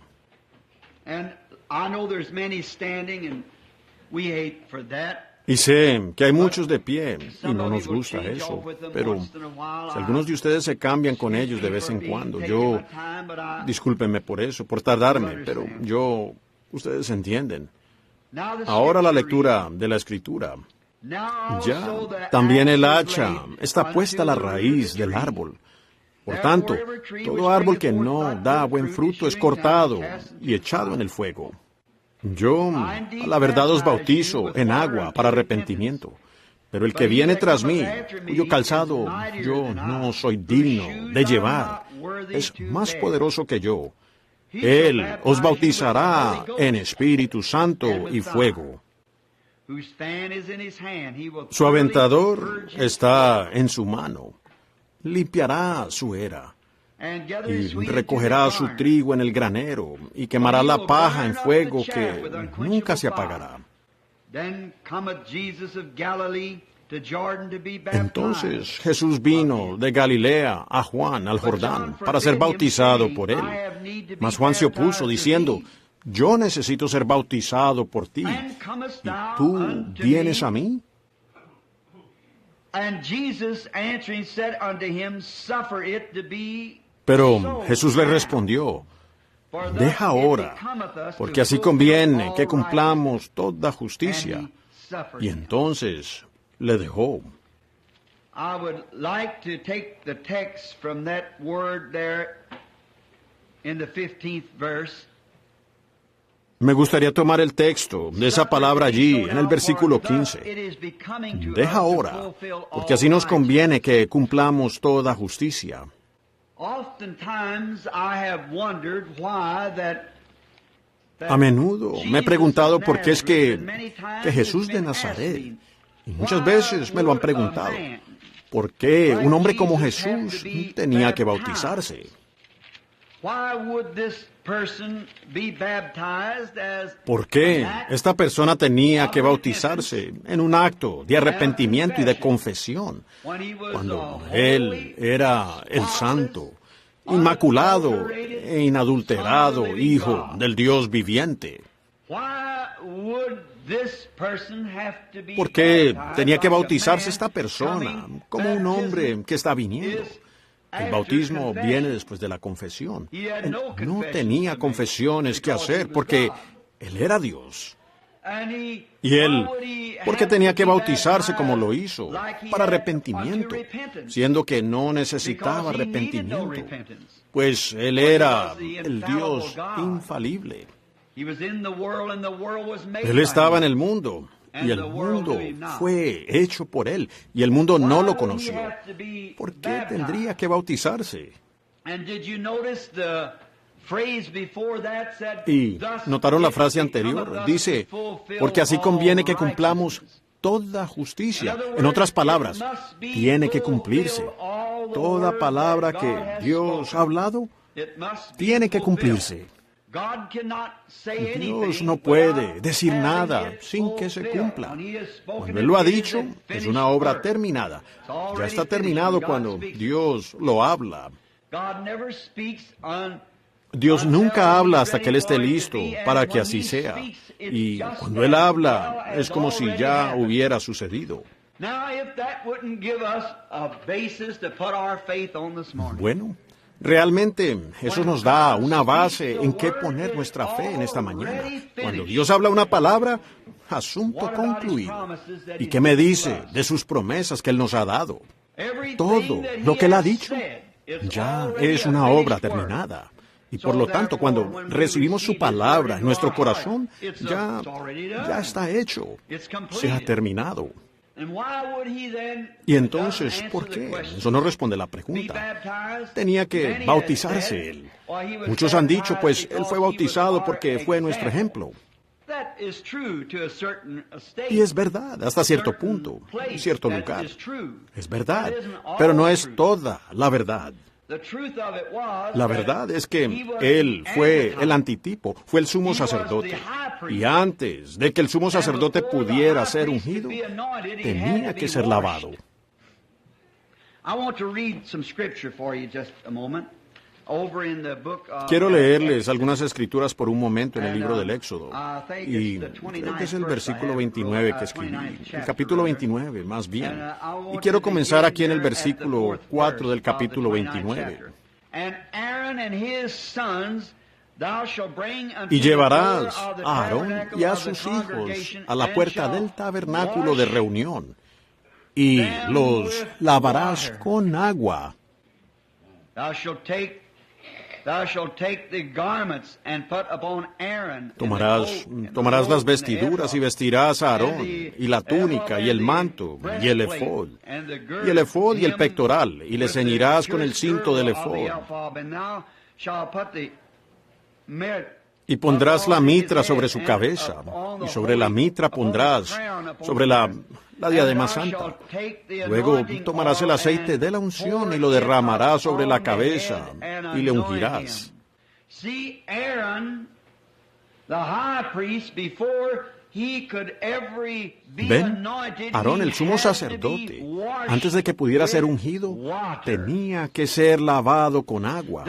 Y sé que hay muchos de pie y no nos gusta eso, pero si algunos de ustedes se cambian con ellos de vez en cuando, discúlpenme por eso, por tardarme, pero ustedes entienden. Ahora la lectura de la Escritura. Ya, también el hacha está puesta a la raíz del árbol. Por tanto, todo árbol que no da buen fruto es cortado y echado en el fuego. Yo, a la verdad, os bautizo en agua para arrepentimiento, pero el que viene tras mí, cuyo calzado yo no soy digno de llevar, es más poderoso que yo. Él os bautizará en Espíritu Santo y fuego. Su aventador está en su mano. Limpiará su era y recogerá su trigo en el granero y quemará la paja en fuego que nunca se apagará. Entonces Jesús vino de Galilea a Juan, al Jordán, para ser bautizado por él. Mas Juan se opuso, diciendo, yo necesito ser bautizado por ti, ¿y tú vienes a mí? Pero Jesús le respondió, deja ahora, porque así conviene que cumplamos toda justicia. Y entonces le dejó. I would like to take the text from that word there in the 15th verse. Me gustaría tomar el texto de esa palabra allí, en el versículo 15. Deja ahora, porque así nos conviene que cumplamos toda justicia. A menudo me he preguntado por qué es que Jesús de Nazaret, y muchas veces me lo han preguntado, ¿por qué un hombre como Jesús tenía que bautizarse? ¿Por qué esta persona tenía que bautizarse en un acto de arrepentimiento y de confesión, cuando él era el santo, inmaculado e inadulterado Hijo del Dios viviente? ¿Por qué tenía que bautizarse esta persona como un hombre que está viniendo? El bautismo viene después de la confesión. Él no tenía confesiones que hacer porque él era Dios. Y él, ¿por qué tenía que bautizarse como lo hizo? Para arrepentimiento, siendo que no necesitaba arrepentimiento, pues él era el Dios infalible. Él estaba en el mundo, y el mundo fue hecho por él, y el mundo no lo conoció. ¿Por qué tendría que bautizarse? Y notaron la frase anterior, dice, porque así conviene que cumplamos toda justicia. En otras palabras, tiene que cumplirse. Toda palabra que Dios ha hablado, tiene que cumplirse. Dios no puede decir nada sin que se cumpla. Cuando Él lo ha dicho, es una obra terminada. Ya está terminado cuando Dios lo habla. Dios nunca habla hasta que Él esté listo para que así sea. Y cuando Él habla, es como si ya hubiera sucedido. Bueno, realmente eso nos da una base en qué poner nuestra fe en esta mañana. Cuando Dios habla una palabra, asunto concluido. ¿Y qué me dice de sus promesas que Él nos ha dado? Todo lo que Él ha dicho ya es una obra terminada. Y por lo tanto, cuando recibimos su palabra en nuestro corazón, ya está hecho, se ha terminado. Y entonces, ¿por qué? Eso no responde la pregunta. Tenía que bautizarse él. Muchos han dicho, pues, él fue bautizado porque fue nuestro ejemplo. Y es verdad, hasta cierto punto, en cierto lugar. Es verdad, pero no es toda la verdad. La verdad es que él fue el antitipo, fue el sumo sacerdote. Y antes de que el sumo sacerdote pudiera ser ungido, tenía que ser lavado. Quiero leerles algunas escrituras por un momento en el libro del Éxodo. Y creo que es el versículo 29 que escribí. El capítulo 29, más bien. Y quiero comenzar aquí en el versículo 4 del capítulo 29. Y llevarás a Aarón y a sus hijos a la puerta del tabernáculo de reunión, y los lavarás con agua. Tomarás las vestiduras y vestirás a Aarón, y la túnica, y el manto, y el efod, y el pectoral, y le ceñirás con el cinto del efod. Y pondrás la mitra sobre su cabeza, y sobre la mitra pondrás, sobre la diadema santa. Luego tomarás el aceite de la unción y lo derramarás sobre la cabeza, y le ungirás. Ven, Aarón, el sumo sacerdote, antes de que pudiera ser ungido, tenía que ser lavado con agua.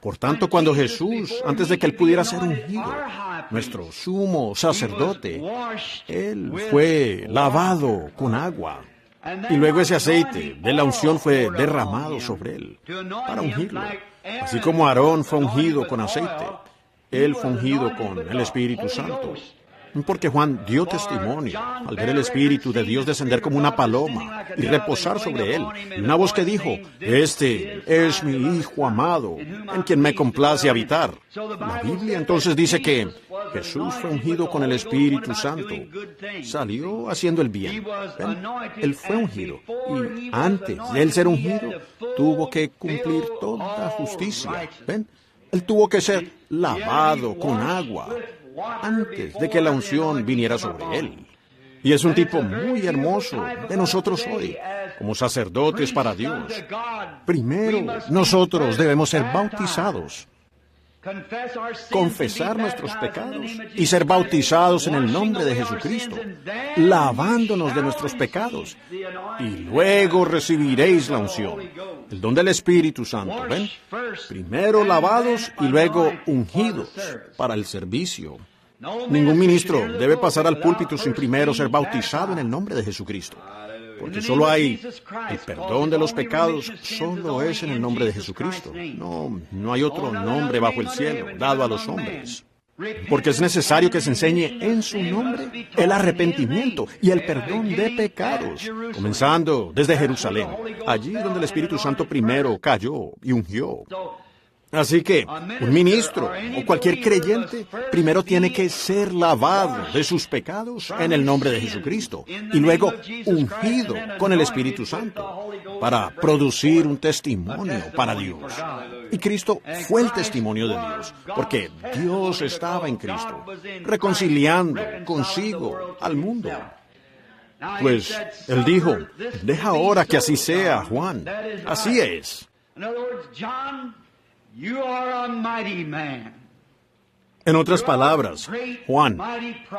Por tanto, cuando Jesús, antes de que él pudiera ser ungido, nuestro sumo sacerdote, él fue lavado con agua. Y luego ese aceite de la unción fue derramado sobre él para ungirlo. Así como Aarón fue ungido con aceite, él fue ungido con el Espíritu Santo. Porque Juan dio testimonio al ver el Espíritu de Dios descender como una paloma y reposar sobre él. Y una voz que dijo, este es mi Hijo amado, en quien me complace habitar. La Biblia entonces dice que Jesús fue ungido con el Espíritu Santo. Salió haciendo el bien. ¿Ven? Él fue ungido. Y antes de él ser ungido, tuvo que cumplir toda justicia. ¿Ven? Él tuvo que ser lavado con agua antes de que la unción viniera sobre él. Y es un tipo muy hermoso de nosotros hoy, como sacerdotes para Dios. Primero, nosotros debemos ser bautizados, confesar nuestros pecados y ser bautizados en el nombre de Jesucristo, lavándonos de nuestros pecados. Y luego recibiréis la unción, el don del Espíritu Santo. ¿Ven? Primero lavados y luego ungidos para el servicio. Ningún ministro debe pasar al púlpito sin primero ser bautizado en el nombre de Jesucristo. Porque solo hay el perdón de los pecados, solo es en el nombre de Jesucristo. No hay otro nombre bajo el cielo dado a los hombres. Porque es necesario que se enseñe en su nombre el arrepentimiento y el perdón de pecados, comenzando desde Jerusalén, allí donde el Espíritu Santo primero cayó y ungió. Así que un ministro o cualquier creyente primero tiene que ser lavado de sus pecados en el nombre de Jesucristo y luego ungido con el Espíritu Santo para producir un testimonio para Dios. Y Cristo fue el testimonio de Dios, porque Dios estaba en Cristo, reconciliando consigo al mundo. Pues Él dijo, deja ahora que así sea, Juan. Así es. En otras palabras, Juan,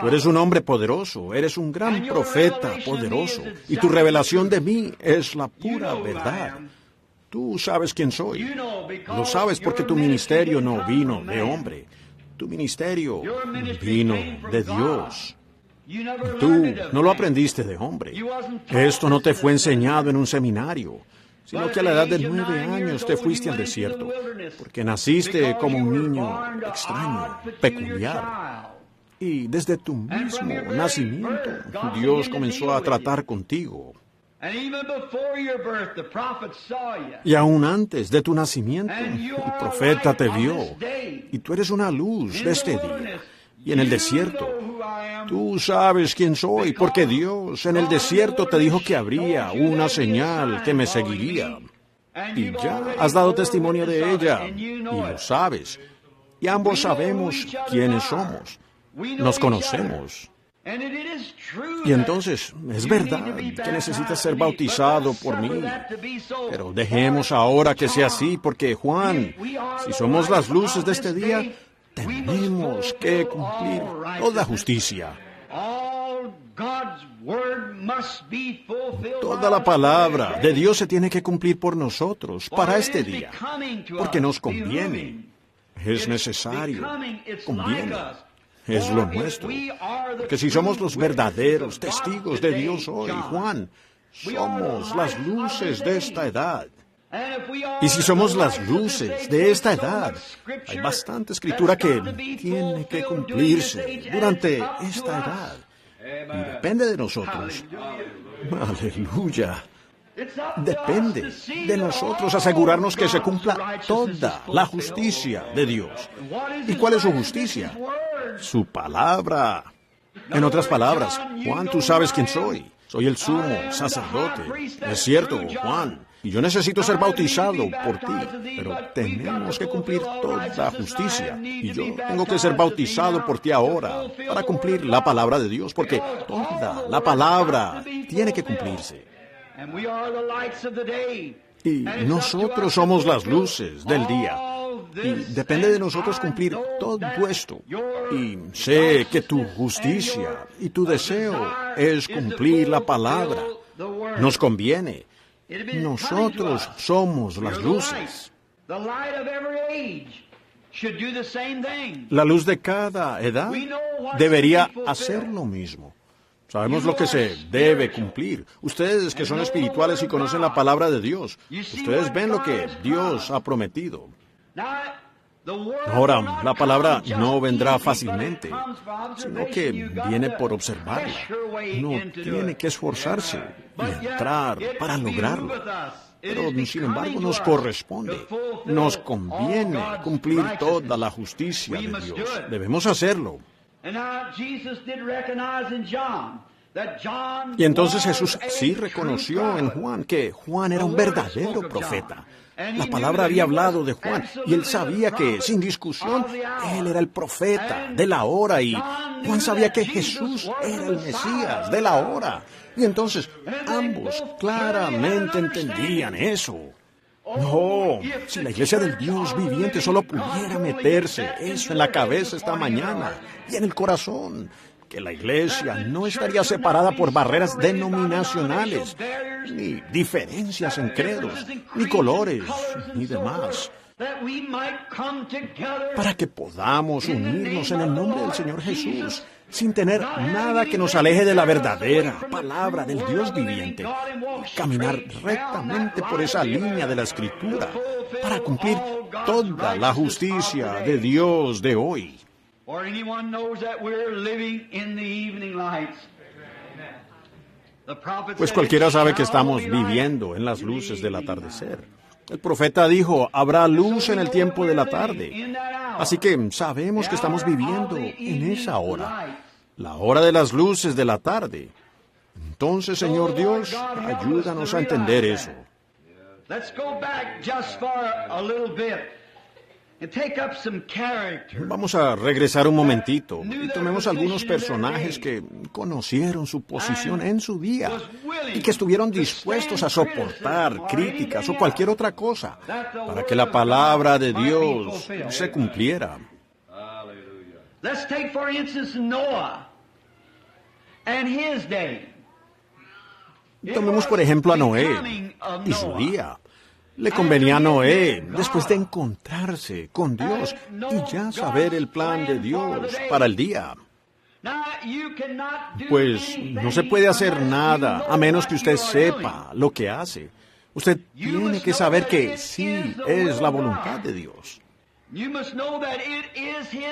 tú eres un hombre poderoso, eres un gran profeta poderoso, y tu revelación de mí es la pura verdad. Tú sabes quién soy. Lo sabes porque tu ministerio no vino de hombre. Tu ministerio vino de Dios. Tú no lo aprendiste de hombre. Esto no te fue enseñado en un seminario, sino que a la edad de 9 años te fuiste al desierto, porque naciste como un niño extraño, peculiar. Y desde tu mismo nacimiento, Dios comenzó a tratar contigo. Y aún antes de tu nacimiento, el profeta te vio, y tú eres una luz de este día. Y en el desierto, tú sabes quién soy, porque Dios en el desierto te dijo que habría una señal que me seguiría. Y ya has dado testimonio de ella, y lo sabes. Y ambos sabemos quiénes somos. Nos conocemos. Y entonces, es verdad que necesitas ser bautizado por mí. Pero dejemos ahora que sea así, porque Juan, si somos las luces de este día, tenemos que cumplir toda justicia. Toda la palabra de Dios se tiene que cumplir por nosotros para este día, porque nos conviene, es necesario, conviene, es lo nuestro. Porque si somos los verdaderos testigos de Dios hoy, Juan, somos las luces de esta edad. Y si somos las luces de esta edad, hay bastante escritura que tiene que cumplirse durante esta edad. Y depende de nosotros. Aleluya. Depende de nosotros asegurarnos que se cumpla toda la justicia de Dios. ¿Y cuál es su justicia? Su palabra. En otras palabras, Juan, tú sabes quién soy. Soy el sumo sacerdote. Es cierto, Juan. Y yo necesito ser bautizado por ti, pero tenemos que cumplir toda la justicia. Y yo tengo que ser bautizado por ti ahora para cumplir la palabra de Dios, porque toda la palabra tiene que cumplirse. Y nosotros somos las luces del día. Y depende de nosotros cumplir todo esto. Y sé que tu justicia y tu deseo es cumplir la palabra. Nos conviene. Nosotros somos las luces. La luz de cada edad debería hacer lo mismo. Sabemos lo que se debe cumplir. Ustedes que son espirituales y conocen la palabra de Dios, ustedes ven lo que Dios ha prometido. Ahora, la palabra no vendrá fácilmente, sino que viene por observarla. Uno tiene que esforzarse y entrar para lograrlo. Pero, sin embargo, nos corresponde, nos conviene cumplir toda la justicia de Dios. Debemos hacerlo. Y entonces Jesús sí reconoció en Juan que Juan era un verdadero profeta. La palabra había hablado de Juan y él sabía que, sin discusión, él era el profeta de la hora y Juan sabía que Jesús era el Mesías de la hora. Y entonces ambos claramente entendían eso. No, si la iglesia del Dios viviente solo pudiera meterse eso en la cabeza esta mañana y en el corazón, que la iglesia no estaría separada por barreras denominacionales, ni diferencias en credos, ni colores, ni demás, para que podamos unirnos en el nombre del Señor Jesús, sin tener nada que nos aleje de la verdadera palabra del Dios viviente, caminar rectamente por esa línea de la Escritura, para cumplir toda la justicia de Dios de hoy. Pues cualquiera sabe que estamos viviendo en las luces del atardecer. El profeta dijo, habrá luz en el tiempo de la tarde. Así que sabemos que estamos viviendo en esa hora, la hora de las luces de la tarde. Entonces, Señor Dios, ayúdanos a entender eso. Vamos a regresar un momentito y tomemos algunos personajes que conocieron su posición en su día y que estuvieron dispuestos a soportar críticas o cualquier otra cosa para que la palabra de Dios se cumpliera. Tomemos por ejemplo a Noé y su día. Le convenía a Noé, después de encontrarse con Dios y ya saber el plan de Dios para el día. Pues no se puede hacer nada a menos que usted sepa lo que hace. Usted tiene que saber que sí es la voluntad de Dios.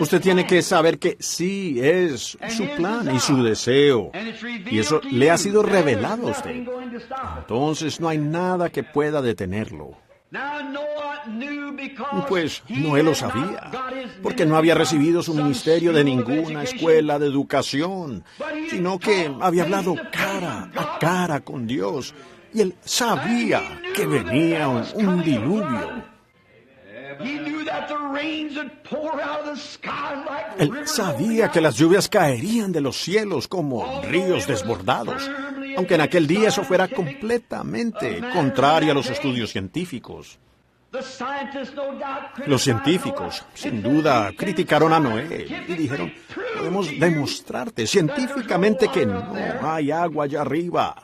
Usted tiene que saber que sí es su plan y su deseo. Y eso le ha sido revelado a usted. Entonces no hay nada que pueda detenerlo. Pues Noé lo sabía, porque no había recibido su ministerio de ninguna escuela de educación, sino que había hablado cara a cara con Dios. Y él sabía que venía un diluvio. Él sabía que las lluvias caerían de los cielos como ríos desbordados, aunque en aquel día eso fuera completamente contrario a los estudios científicos. Los científicos, sin duda, criticaron a Noé y dijeron, podemos demostrarte científicamente que no hay agua allá arriba.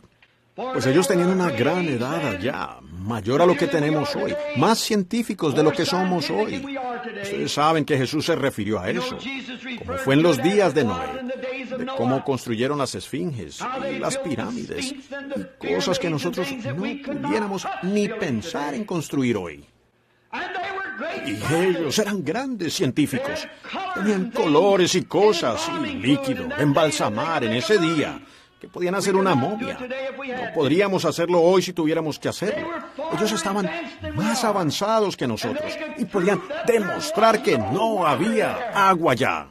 Pues ellos tenían una gran edad allá, mayor a lo que tenemos hoy, más científicos de lo que somos hoy. Ustedes saben que Jesús se refirió a eso, como fue en los días de Noé, de cómo construyeron las esfinges y las pirámides, y cosas que nosotros no pudiéramos ni pensar en construir hoy. Y ellos eran grandes científicos, tenían colores y cosas y líquido de embalsamar en ese día, que podían hacer una momia. No podríamos hacerlo hoy si tuviéramos que hacerlo. Ellos estaban más avanzados que nosotros y podían demostrar que no había agua ya.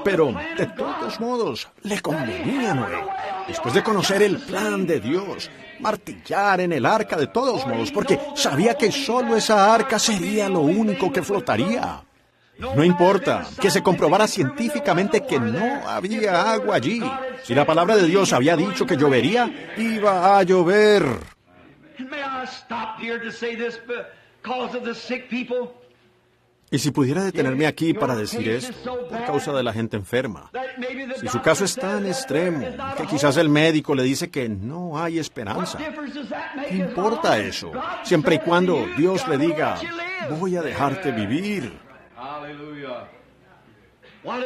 Pero, de todos modos, le convenía a Noé, después de conocer el plan de Dios, martillar en el arca de todos modos, porque sabía que solo esa arca sería lo único que flotaría. No importa que se comprobara científicamente que no había agua allí. Si la palabra de Dios había dicho que llovería, iba a llover. Y si pudiera detenerme aquí para decir esto, por causa de la gente enferma. Si su caso es tan extremo que quizás el médico le dice que no hay esperanza, ¿qué importa eso? Siempre y cuando Dios le diga, voy a dejarte vivir.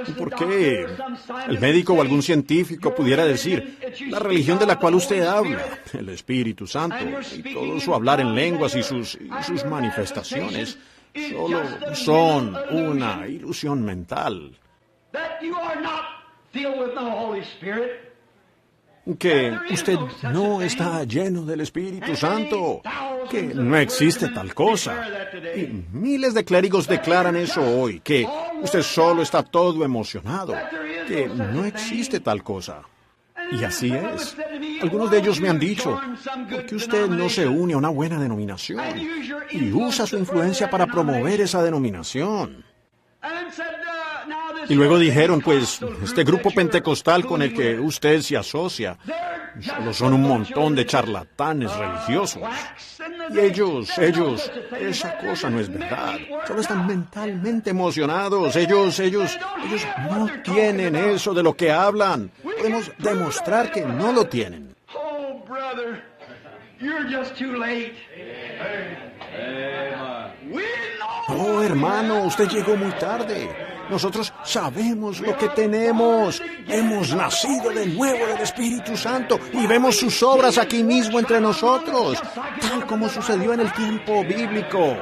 ¿Y por qué el médico o algún científico pudiera decir, la religión de la cual usted habla, el Espíritu Santo, y todo su hablar en lenguas y sus manifestaciones, solo son una ilusión mental? Que usted no está lleno del Espíritu Santo, que no existe tal cosa. Y miles de clérigos declaran eso hoy, que usted solo está todo emocionado, que no existe tal cosa. Y así es. Algunos de ellos me han dicho, ¿por qué usted no se une a una buena denominación y usa su influencia para promover esa denominación? Y luego dijeron, pues, este grupo pentecostal con el que usted se asocia, solo son un montón de charlatanes religiosos. Y ellos, esa cosa no es verdad. Solo están mentalmente emocionados. Ellos no tienen eso de lo que hablan. Podemos demostrar que no lo tienen. Oh, brother, you're just too late. Oh, hermano, usted llegó muy tarde. Nosotros sabemos lo que tenemos. Hemos nacido de nuevo del Espíritu Santo y vemos sus obras aquí mismo entre nosotros, tal como sucedió en el tiempo bíblico.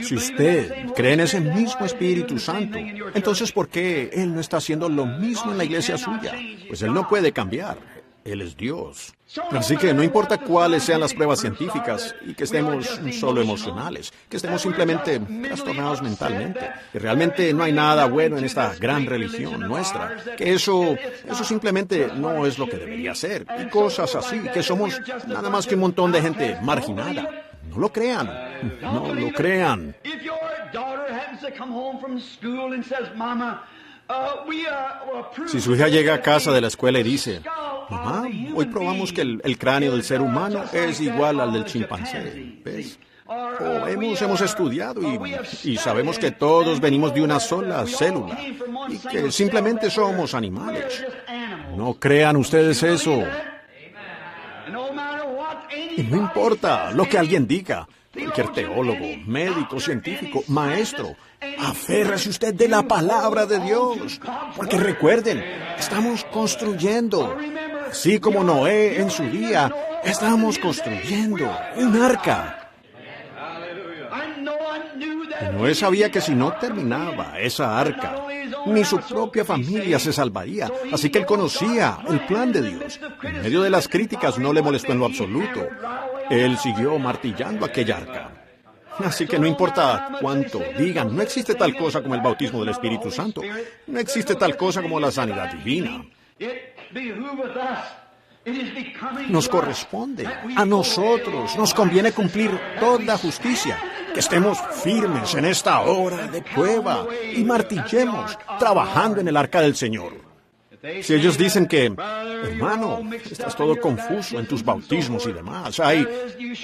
Si usted cree en ese mismo Espíritu Santo, entonces ¿por qué Él no está haciendo lo mismo en la iglesia suya? Pues Él no puede cambiar. Él es Dios. Así que no importa cuáles sean las pruebas científicas y que estemos solo emocionales, que estemos simplemente trastornados mentalmente, que realmente no hay nada bueno en esta gran religión nuestra, que eso simplemente no es lo que debería ser, y cosas así, que somos nada más que un montón de gente marginada. No lo crean, no lo crean. Si su hija llega a casa de la escuela y dice, mamá, hoy probamos que el cráneo del ser humano es igual al del chimpancé, ¿ves? O hemos estudiado y sabemos que todos venimos de una sola célula y que simplemente somos animales. No crean ustedes eso. Y no importa lo que alguien diga, cualquier teólogo, médico, científico, maestro, aférrese usted de la palabra de Dios, porque recuerden, estamos construyendo, así como Noé en su día, estamos construyendo un arca. Y Noé sabía que si no terminaba esa arca, ni su propia familia se salvaría, así que él conocía el plan de Dios. En medio de las críticas no le molestó en lo absoluto. Él siguió martillando aquella arca. Así que no importa cuánto digan, no existe tal cosa como el bautismo del Espíritu Santo. No existe tal cosa como la sanidad divina. Nos corresponde, a nosotros, nos conviene cumplir toda justicia, que estemos firmes en esta hora de prueba y martillemos, trabajando en el arca del Señor. Si ellos dicen que, hermano, estás todo confuso en tus bautismos y demás,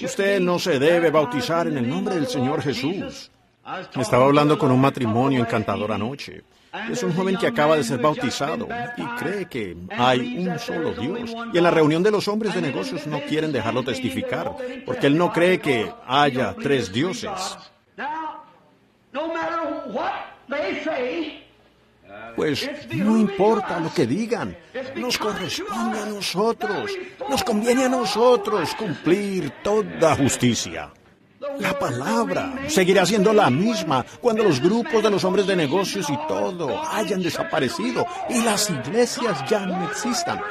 usted no se debe bautizar en el nombre del Señor Jesús. Estaba hablando con un matrimonio encantador anoche. Es un joven que acaba de ser bautizado y cree que hay un solo Dios. Y en la reunión de los hombres de negocios no quieren dejarlo testificar, porque él no cree que haya tres dioses. Pues no importa lo que digan, nos corresponde a nosotros, nos conviene a nosotros cumplir toda justicia. La palabra seguirá siendo la misma cuando los grupos de los hombres de negocios y todo hayan desaparecido y las iglesias ya no existan.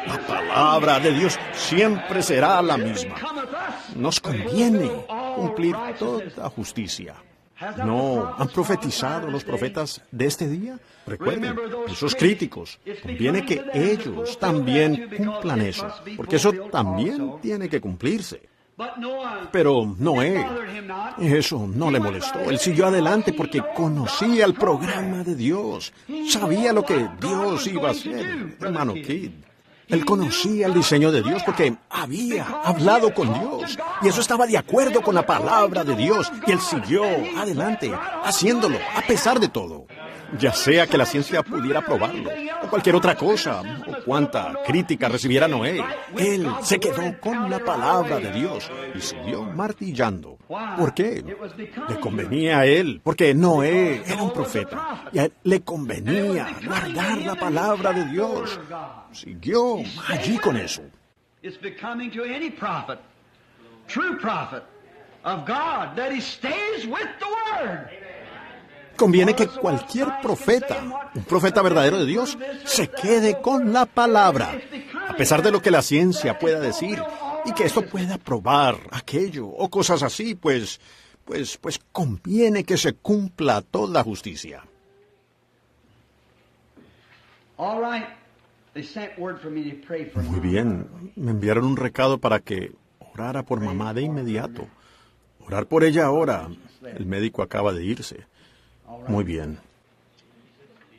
La palabra de Dios siempre será la misma. Nos conviene cumplir toda justicia. ¿No han profetizado los profetas de este día? Recuerden, esos críticos, conviene que ellos también cumplan eso, porque eso también tiene que cumplirse. Pero Noé, eso no le molestó. Él siguió adelante porque conocía el programa de Dios. Sabía lo que Dios iba a hacer, hermano Kidd. Él conocía el diseño de Dios porque había hablado con Dios. Y eso estaba de acuerdo con la palabra de Dios. Y él siguió adelante, haciéndolo, a pesar de todo. Ya sea que la ciencia pudiera probarlo, o cualquier otra cosa, o cuánta crítica recibiera Noé, él se quedó con la palabra de Dios y siguió martillando. ¿Por qué? Le convenía a él, porque Noé era un profeta, y a él le convenía guardar la palabra de Dios. Siguió allí con eso. It's becoming to any prophet, true prophet of God, that he stays with the word. Conviene que cualquier profeta, un profeta verdadero de Dios, se quede con la palabra, a pesar de lo que la ciencia pueda decir, y que esto pueda probar aquello, o cosas así, pues conviene que se cumpla toda justicia. Muy bien, me enviaron un recado para que orara por mamá de inmediato. Orar por ella ahora. El médico acaba de irse. Muy bien.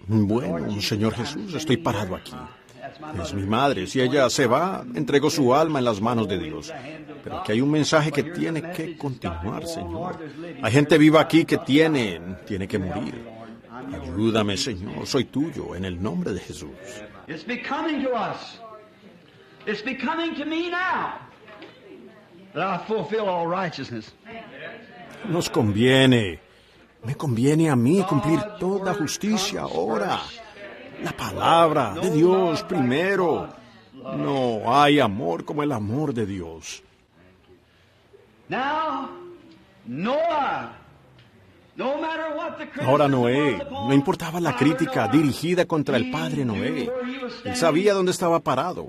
Bueno, Señor Jesús, estoy parado aquí. Es mi madre. Si ella se va, entrego su alma en las manos de Dios. Pero que hay un mensaje que tiene que continuar, Señor. Hay gente viva aquí que tiene que morir. Ayúdame, Señor. Soy tuyo, en el nombre de Jesús. It's becoming to us. It's becoming to me now that I fulfill all righteousness. Nos conviene. Me conviene a mí cumplir toda justicia ahora. La palabra de Dios primero. No hay amor como el amor de Dios. Ahora Noé, no importaba la crítica dirigida contra el padre Noé. Él sabía dónde estaba parado.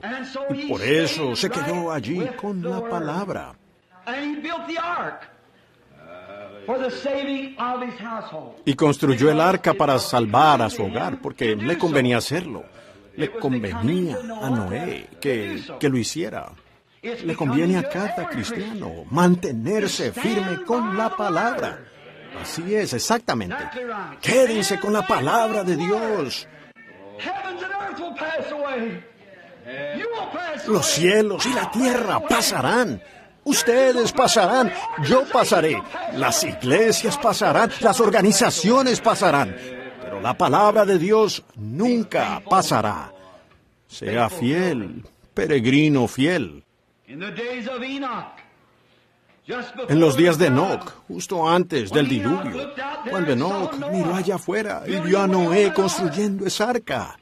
Y por eso se quedó allí con la palabra. Y construyó el arca para salvar a su hogar, porque le convenía hacerlo. Le convenía a Noé que lo hiciera. Le conviene a cada cristiano mantenerse firme con la palabra. Así es, exactamente. Quédense con la palabra de Dios. Los cielos y la tierra pasarán. Ustedes pasarán, yo pasaré, las iglesias pasarán, las organizaciones pasarán, pero la palabra de Dios nunca pasará. Sea fiel, peregrino fiel. En los días de Enoc, justo antes del diluvio, cuando Enoc miró allá afuera y vio a Noé construyendo esa arca.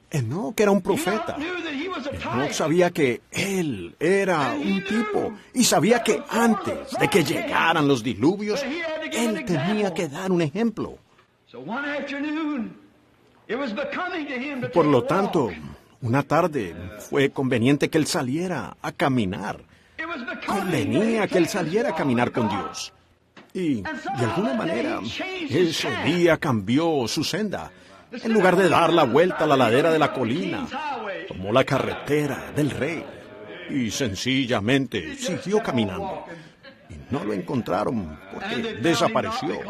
Enoc era un profeta. Enoc sabía que él era un tipo y sabía que antes de que llegaran los diluvios, él tenía que dar un ejemplo. Por lo tanto, una tarde fue conveniente que él saliera a caminar. Convenía que él saliera a caminar con Dios. Y, de alguna manera, ese día cambió su senda. En lugar de dar la vuelta a la ladera de la colina, tomó la carretera del rey y sencillamente siguió caminando. Y no lo encontraron porque desapareció,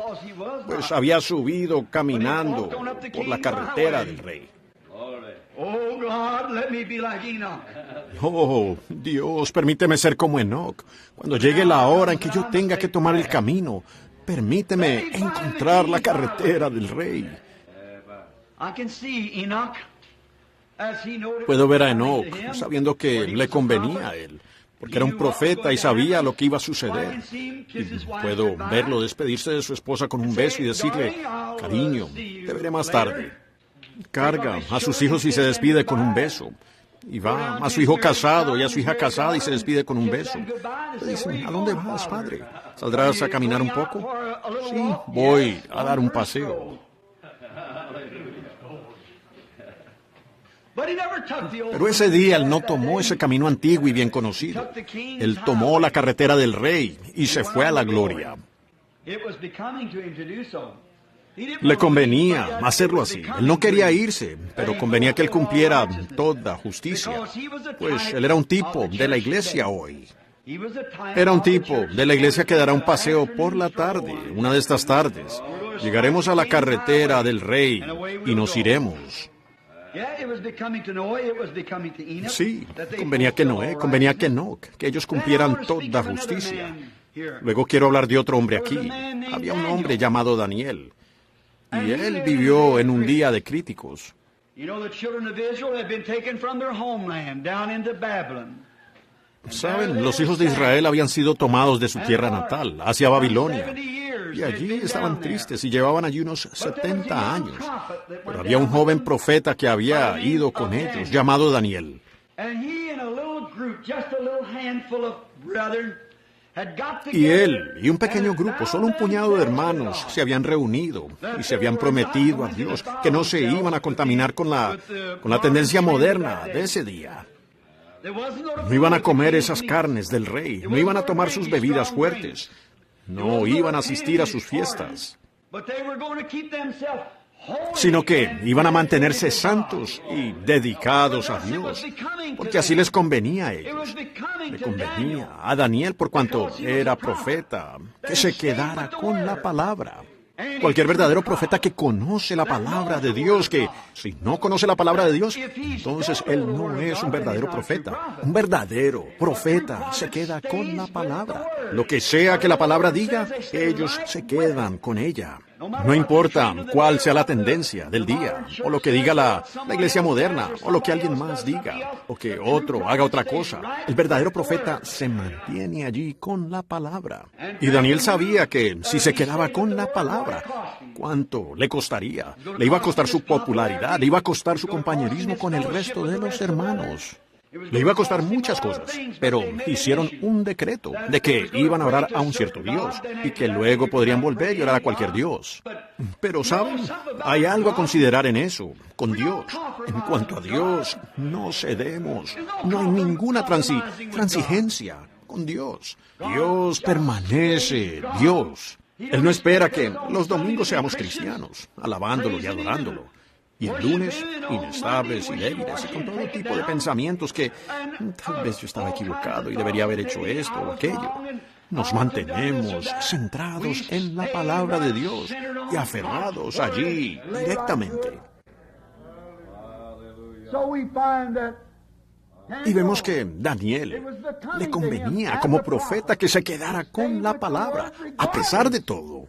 pues había subido caminando por la carretera del rey. Oh, Dios, permíteme ser como Enoc. Cuando llegue la hora en que yo tenga que tomar el camino, permíteme encontrar la carretera del rey. Puedo ver a Enoc sabiendo que le convenía a él, porque era un profeta y sabía lo que iba a suceder. Y puedo verlo despedirse de su esposa con un beso y decirle, cariño, te veré más tarde. Carga a sus hijos y se despide con un beso. Y va a su hijo casado y a su hija casada y se despide con un beso. Le dicen, ¿a dónde vas, padre? ¿Saldrás a caminar un poco? Sí, voy a dar un paseo. Pero ese día él no tomó ese camino antiguo y bien conocido. Él tomó la carretera del Rey y se fue a la gloria. Le convenía hacerlo así. Él no quería irse, pero convenía que él cumpliera toda justicia, pues él era un tipo de la iglesia hoy. Era un tipo de la iglesia que dará un paseo por la tarde, una de estas tardes. Llegaremos a la carretera del Rey y nos iremos. Sí, convenía que Noé, convenía que Enoc, que ellos cumplieran toda justicia. Luego quiero hablar de otro hombre aquí. Había un hombre llamado Daniel, y él vivió en un día de críticos. Saben, los hijos de Israel habían sido tomados de su tierra natal, hacia Babilonia. Y allí estaban tristes y llevaban allí unos 70 años. Pero había un joven profeta que había ido con ellos, llamado Daniel. Y él y un pequeño grupo, solo un puñado de hermanos, se habían reunido y se habían prometido a Dios que no se iban a contaminar con la tendencia moderna de ese día. No iban a comer esas carnes del rey, no iban a tomar sus bebidas fuertes, no iban a asistir a sus fiestas, sino que iban a mantenerse santos y dedicados a Dios, porque así les convenía a ellos. Le convenía a Daniel, por cuanto era profeta, que se quedara con la palabra. Cualquier verdadero profeta que conoce la palabra de Dios, que si no conoce la palabra de Dios, entonces él no es un verdadero profeta. Un verdadero profeta se queda con la palabra. Lo que sea que la palabra diga, ellos se quedan con ella. No importa cuál sea la tendencia del día, o lo que diga la iglesia moderna, o lo que alguien más diga, o que otro haga otra cosa. El verdadero profeta se mantiene allí con la palabra. Y Daniel sabía que si se quedaba con la palabra, ¿cuánto le costaría? Le iba a costar su popularidad, le iba a costar su compañerismo con el resto de los hermanos. Le iba a costar muchas cosas, pero hicieron un decreto de que iban a orar a un cierto Dios y que luego podrían volver y orar a cualquier Dios. Pero, ¿saben? Hay algo a considerar en eso, con Dios. En cuanto a Dios, no cedemos. No hay ninguna transigencia con Dios. Dios permanece, Dios. Él no espera que los domingos seamos cristianos, alabándolo y adorándolo. Y el lunes, inestables y débiles, y con todo tipo de pensamientos que tal vez yo estaba equivocado y debería haber hecho esto o aquello. Nos mantenemos centrados en la palabra de Dios y aferrados allí directamente. Y vemos que Daniel le convenía como profeta que se quedara con la palabra, a pesar de todo.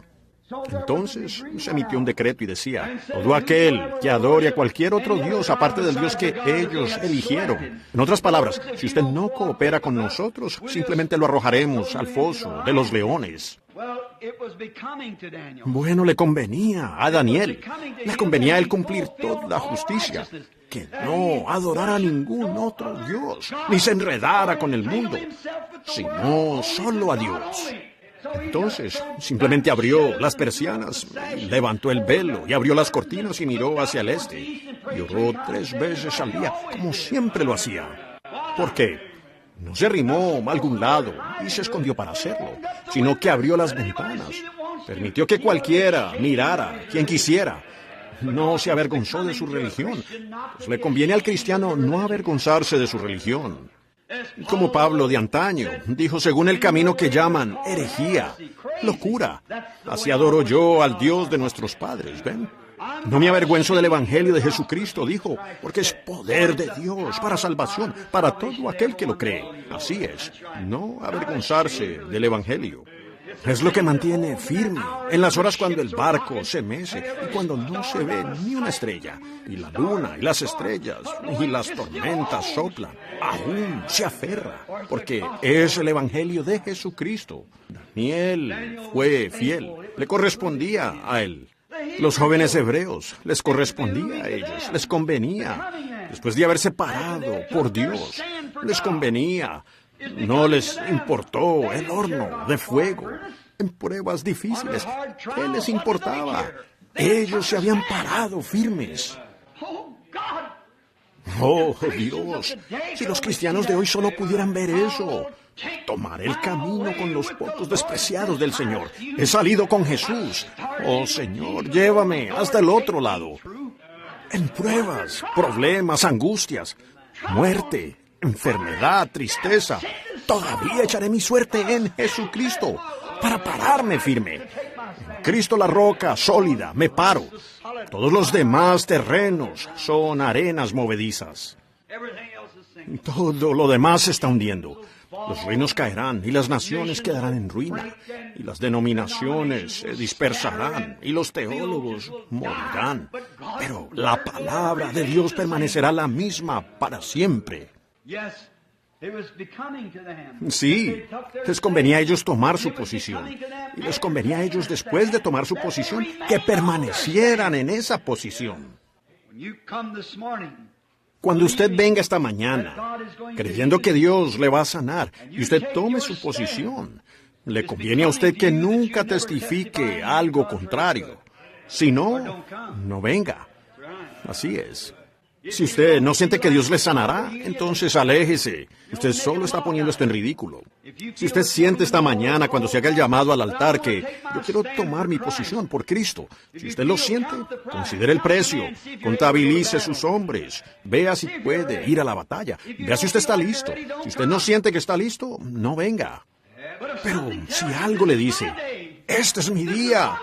Entonces se emitió un decreto y decía: todo aquel que adore a cualquier otro Dios aparte del Dios que ellos eligieron. En otras palabras, si usted no coopera con nosotros, simplemente lo arrojaremos al foso de los leones. Bueno, le convenía a Daniel, le convenía a él cumplir toda justicia, que no adorara a ningún otro Dios, ni se enredara con el mundo, sino solo a Dios. Entonces, simplemente abrió las persianas, levantó el velo y abrió las cortinas y miró hacia el este. Y oró 3 veces al día, como siempre lo hacía. ¿Por qué? No se arrimó a algún lado y se escondió para hacerlo, sino que abrió las ventanas. Permitió que cualquiera mirara, quien quisiera. No se avergonzó de su religión. Pues le conviene al cristiano no avergonzarse de su religión. Como Pablo de antaño dijo, según el camino que llaman herejía, locura. Así adoro yo al Dios de nuestros padres, ¿ven? No me avergüenzo del Evangelio de Jesucristo, dijo, porque es poder de Dios para salvación, para todo aquel que lo cree. Así es, no avergonzarse del Evangelio. Es lo que mantiene firme en las horas cuando el barco se mece y cuando no se ve ni una estrella, y la luna y las estrellas y las tormentas soplan. Aún se aferra, porque es el Evangelio de Jesucristo. Daniel fue fiel, le correspondía a él. Los jóvenes hebreos les correspondía a ellos, les convenía. Después de haberse parado por Dios, les convenía. No les importó el horno de fuego en pruebas difíciles. ¿Qué les importaba? Ellos se habían parado firmes. Oh, Dios, si los cristianos de hoy solo pudieran ver eso. Tomaré el camino con los pocos despreciados del Señor. He salido con Jesús. Oh, Señor, llévame hasta el otro lado. En pruebas, problemas, angustias, muerte, enfermedad, tristeza, todavía echaré mi suerte en Jesucristo para pararme firme. En Cristo la roca sólida, me paro. Todos los demás terrenos son arenas movedizas. Todo lo demás se está hundiendo. Los reinos caerán y las naciones quedarán en ruina, y las denominaciones se dispersarán y los teólogos morirán. Pero la palabra de Dios permanecerá la misma para siempre. Sí, les convenía a ellos tomar su posición, y les convenía a ellos después de tomar su posición que permanecieran en esa posición. Cuando usted venga esta mañana, creyendo que Dios le va a sanar, y usted tome su posición, le conviene a usted que nunca testifique algo contrario. Si no, no venga. Así es. Si usted no siente que Dios le sanará, entonces aléjese. Usted solo está poniendo esto en ridículo. Si usted siente esta mañana cuando se haga el llamado al altar que yo quiero tomar mi posición por Cristo, si usted lo siente, considere el precio, contabilice sus hombres, vea si puede ir a la batalla, vea si usted está listo. Si usted no siente que está listo, no venga. Pero si algo le dice, este es mi día,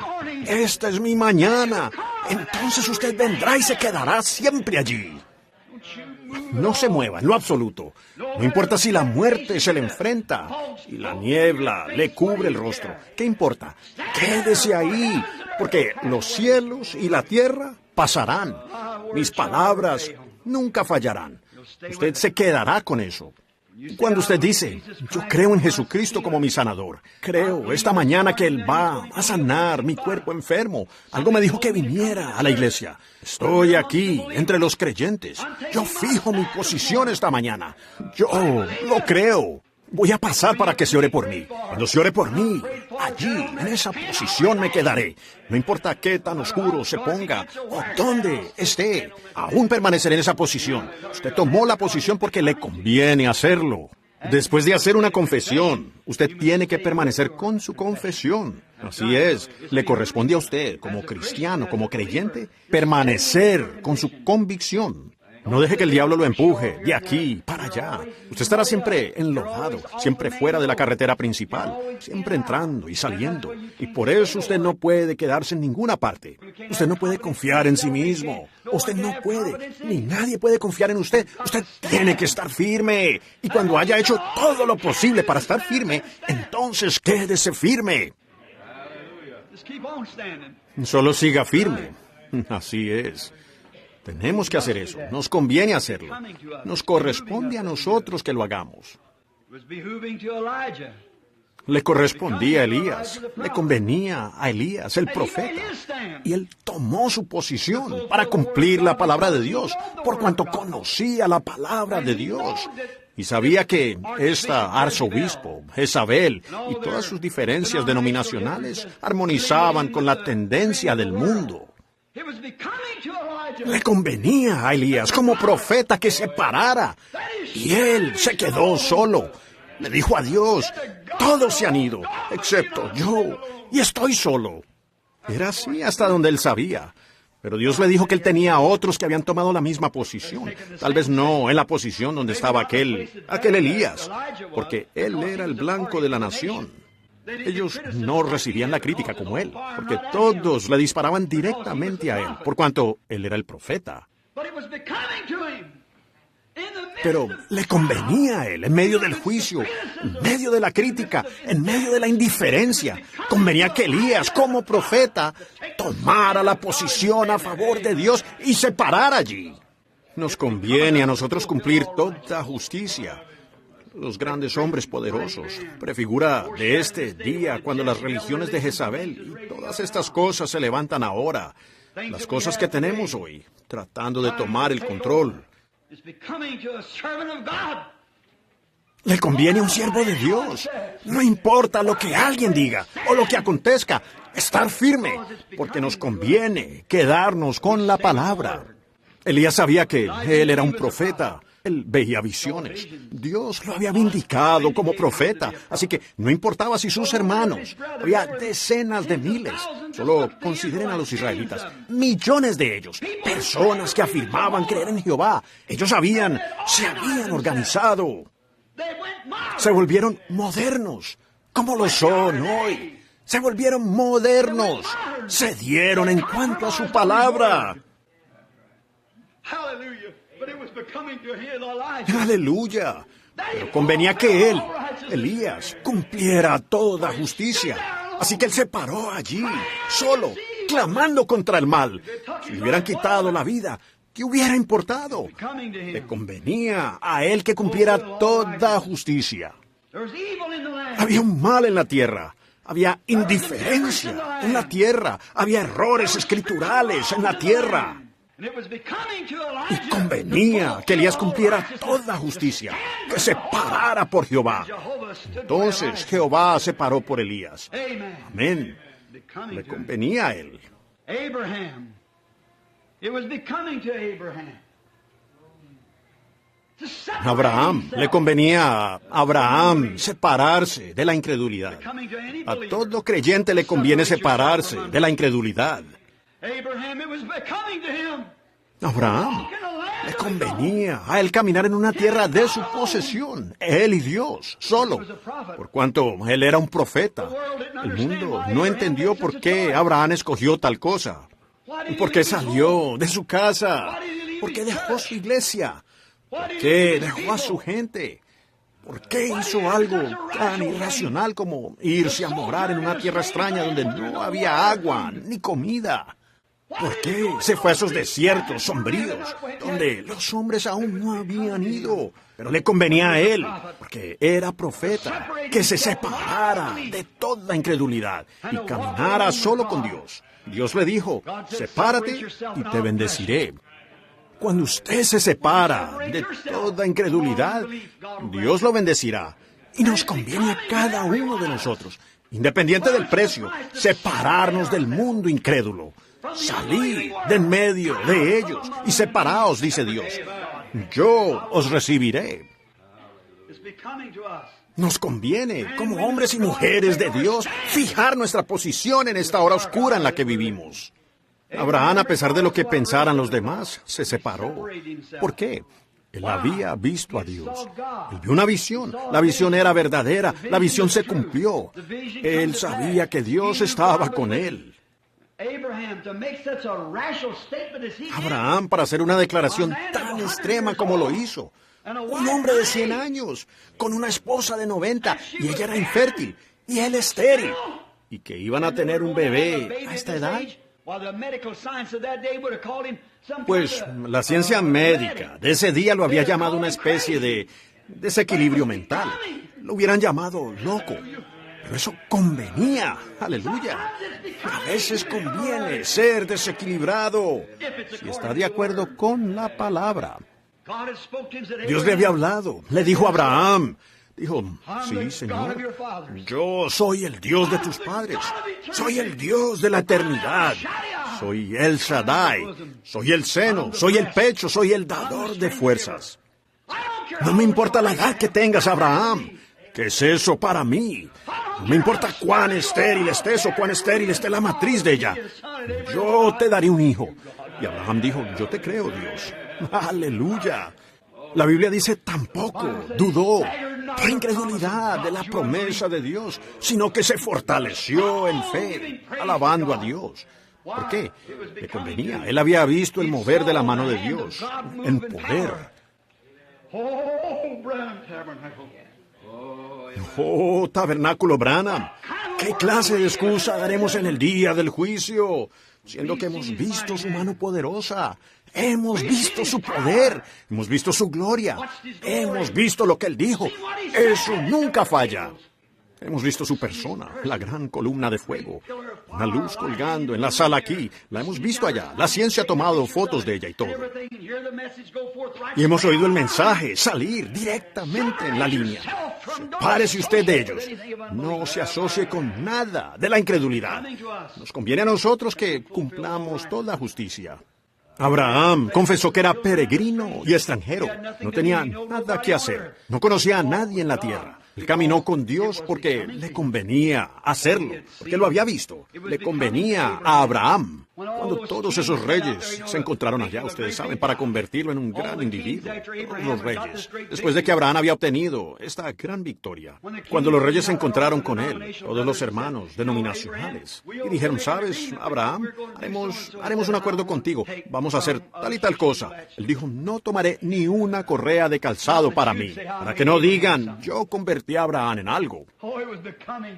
esta es mi mañana, entonces usted vendrá y se quedará siempre allí. No se mueva en lo absoluto. No importa si la muerte se le enfrenta y la niebla le cubre el rostro. ¿Qué importa? Quédese ahí, porque los cielos y la tierra pasarán. Mis palabras nunca fallarán. Usted se quedará con eso. Cuando usted dice, yo creo en Jesucristo como mi sanador, creo esta mañana que Él va a sanar mi cuerpo enfermo. Algo me dijo que viniera a la iglesia. Estoy aquí entre los creyentes. Yo fijo mi posición esta mañana. Yo lo creo. Voy a pasar para que se ore por mí. Cuando se ore por mí, allí, en esa posición me quedaré. No importa qué tan oscuro se ponga o dónde esté, aún permaneceré en esa posición. Usted tomó la posición porque le conviene hacerlo. Después de hacer una confesión, usted tiene que permanecer con su confesión. Así es, le corresponde a usted, como cristiano, como creyente, permanecer con su convicción. No deje que el diablo lo empuje de aquí para allá. Usted estará siempre enlodado, siempre fuera de la carretera principal, siempre entrando y saliendo. Y por eso usted no puede quedarse en ninguna parte. Usted no puede confiar en sí mismo. Usted no puede, ni nadie puede confiar en usted. Usted tiene que estar firme. Y cuando haya hecho todo lo posible para estar firme, entonces quédese firme. Solo siga firme. Así es. Tenemos que hacer eso. Nos conviene hacerlo. Nos corresponde a nosotros que lo hagamos. Le correspondía a Elías. Le convenía a Elías, el profeta. Y él tomó su posición para cumplir la palabra de Dios, por cuanto conocía la palabra de Dios. Y sabía que arzobispo, Jezabel y todas sus diferencias denominacionales armonizaban con la tendencia del mundo. Le convenía a Elías como profeta que se parara. Y él se quedó solo. Le dijo a Dios, todos se han ido, excepto yo, y estoy solo. Era así hasta donde él sabía. Pero Dios le dijo que él tenía a otros que habían tomado la misma posición. Tal vez no en la posición donde estaba aquel Elías, porque él era el blanco de la nación. Ellos no recibían la crítica como él, porque todos le disparaban directamente a él, por cuanto él era el profeta. Pero le convenía a él, en medio del juicio, en medio de la crítica, en medio de la indiferencia. Convenía que Elías, como profeta, tomara la posición a favor de Dios y se parara allí. Nos conviene a nosotros cumplir toda justicia. Los grandes hombres poderosos, prefigura de este día cuando las religiones de Jezabel y todas estas cosas se levantan ahora. Las cosas que tenemos hoy, tratando de tomar el control. Le conviene a un siervo de Dios. No importa lo que alguien diga o lo que acontezca, estar firme, porque nos conviene quedarnos con la palabra. Elías sabía que él era un profeta. Él veía visiones. Dios lo había vindicado como profeta. Así que no importaba si sus hermanos, había decenas de miles. Solo consideren a los israelitas. Millones de ellos. Personas que afirmaban creer en Jehová. Ellos se habían organizado. Se volvieron modernos. Como lo son hoy. Se volvieron modernos. Se dieron en cuanto a su palabra. Aleluya. Pero convenía que él, Elías, cumpliera toda justicia. Así que él se paró allí, solo, clamando contra el mal. Si le hubieran quitado la vida, ¿qué hubiera importado? Le convenía a él que cumpliera toda justicia. Había un mal en la tierra. Había indiferencia en la tierra. Había errores escriturales en la tierra. Y convenía que Elías cumpliera toda justicia, que se parara por Jehová. Entonces Jehová se paró por Elías. Amén. Le convenía a él. Abraham, le convenía a Abraham separarse de la incredulidad. A todo creyente le conviene separarse de la incredulidad. Abraham, le convenía a él caminar en una tierra de su posesión, él y Dios, solo, por cuanto él era un profeta. El mundo no entendió por qué Abraham escogió tal cosa, por qué salió de su casa, por qué dejó su iglesia, por qué dejó a su gente. ¿Por qué hizo algo tan irracional como irse a morar en una tierra extraña donde no había agua ni comida? ¿Por qué se fue a esos desiertos sombríos donde los hombres aún no habían ido? Pero le convenía a él, porque era profeta, que se separara de toda incredulidad y caminara solo con Dios. Dios le dijo, sepárate y te bendeciré. Cuando usted se separa de toda incredulidad, Dios lo bendecirá. Y nos conviene a cada uno de nosotros, independiente del precio, separarnos del mundo incrédulo. Salid de en medio de ellos y separaos, dice Dios. Yo os recibiré. Nos conviene, como hombres y mujeres de Dios, fijar nuestra posición en esta hora oscura en la que vivimos. Abraham, a pesar de lo que pensaran los demás, se separó. ¿Por qué? Él había visto a Dios. Él vio una visión. La visión era verdadera. La visión se cumplió. Él sabía que Dios estaba con él. Abraham, para hacer una declaración tan extrema como lo hizo. Un hombre de 100 años, con una esposa de 90, y ella era infértil, y él estéril. ¿Y que iban a tener un bebé a esta edad? Pues la ciencia médica de ese día lo había llamado una especie de desequilibrio mental. Lo hubieran llamado loco. Pero eso convenía. Aleluya. A veces conviene ser desequilibrado si está de acuerdo con la palabra. Dios le había hablado. Le dijo a Abraham. Dijo, sí, Señor, yo soy el Dios de tus padres, soy el Dios de la eternidad, soy el Shaddai, soy el seno, soy el pecho, soy el dador de fuerzas. No me importa la edad que tengas, Abraham, ¿qué es eso para mí? No me importa cuán estéril estés o cuán estéril esté la matriz de ella, yo te daré un hijo. Y Abraham dijo, yo te creo, Dios. Aleluya. La Biblia dice, tampoco dudó por incredulidad de la promesa de Dios, sino que se fortaleció en fe, alabando a Dios. ¿Por qué? Le convenía. Él había visto el mover de la mano de Dios en poder. Oh, Tabernáculo Branham, ¿qué clase de excusa daremos en el día del juicio? Siendo que hemos visto su mano poderosa, hemos visto su poder, hemos visto su gloria, hemos visto lo que Él dijo. Eso nunca falla. Hemos visto su persona, la gran columna de fuego, una luz colgando en la sala aquí. La hemos visto allá. La ciencia ha tomado fotos de ella y todo. Y hemos oído el mensaje salir directamente en la línea. Sepárese usted de ellos. No se asocie con nada de la incredulidad. Nos conviene a nosotros que cumplamos toda justicia. Abraham confesó que era peregrino y extranjero. No tenía nada que hacer. No conocía a nadie en la tierra. Él caminó con Dios porque le convenía hacerlo, porque lo había visto. Le convenía a Abraham. Cuando todos esos reyes se encontraron allá, ustedes saben, para convertirlo en un gran individuo, todos los reyes, después de que Abraham había obtenido esta gran victoria. Cuando los reyes se encontraron con él, todos los hermanos denominacionales, y dijeron, ¿sabes, Abraham? Haremos un acuerdo contigo, vamos a hacer tal y tal cosa. Él dijo, no tomaré ni una correa de calzado para mí, para que no digan, yo convertí a Abraham en algo.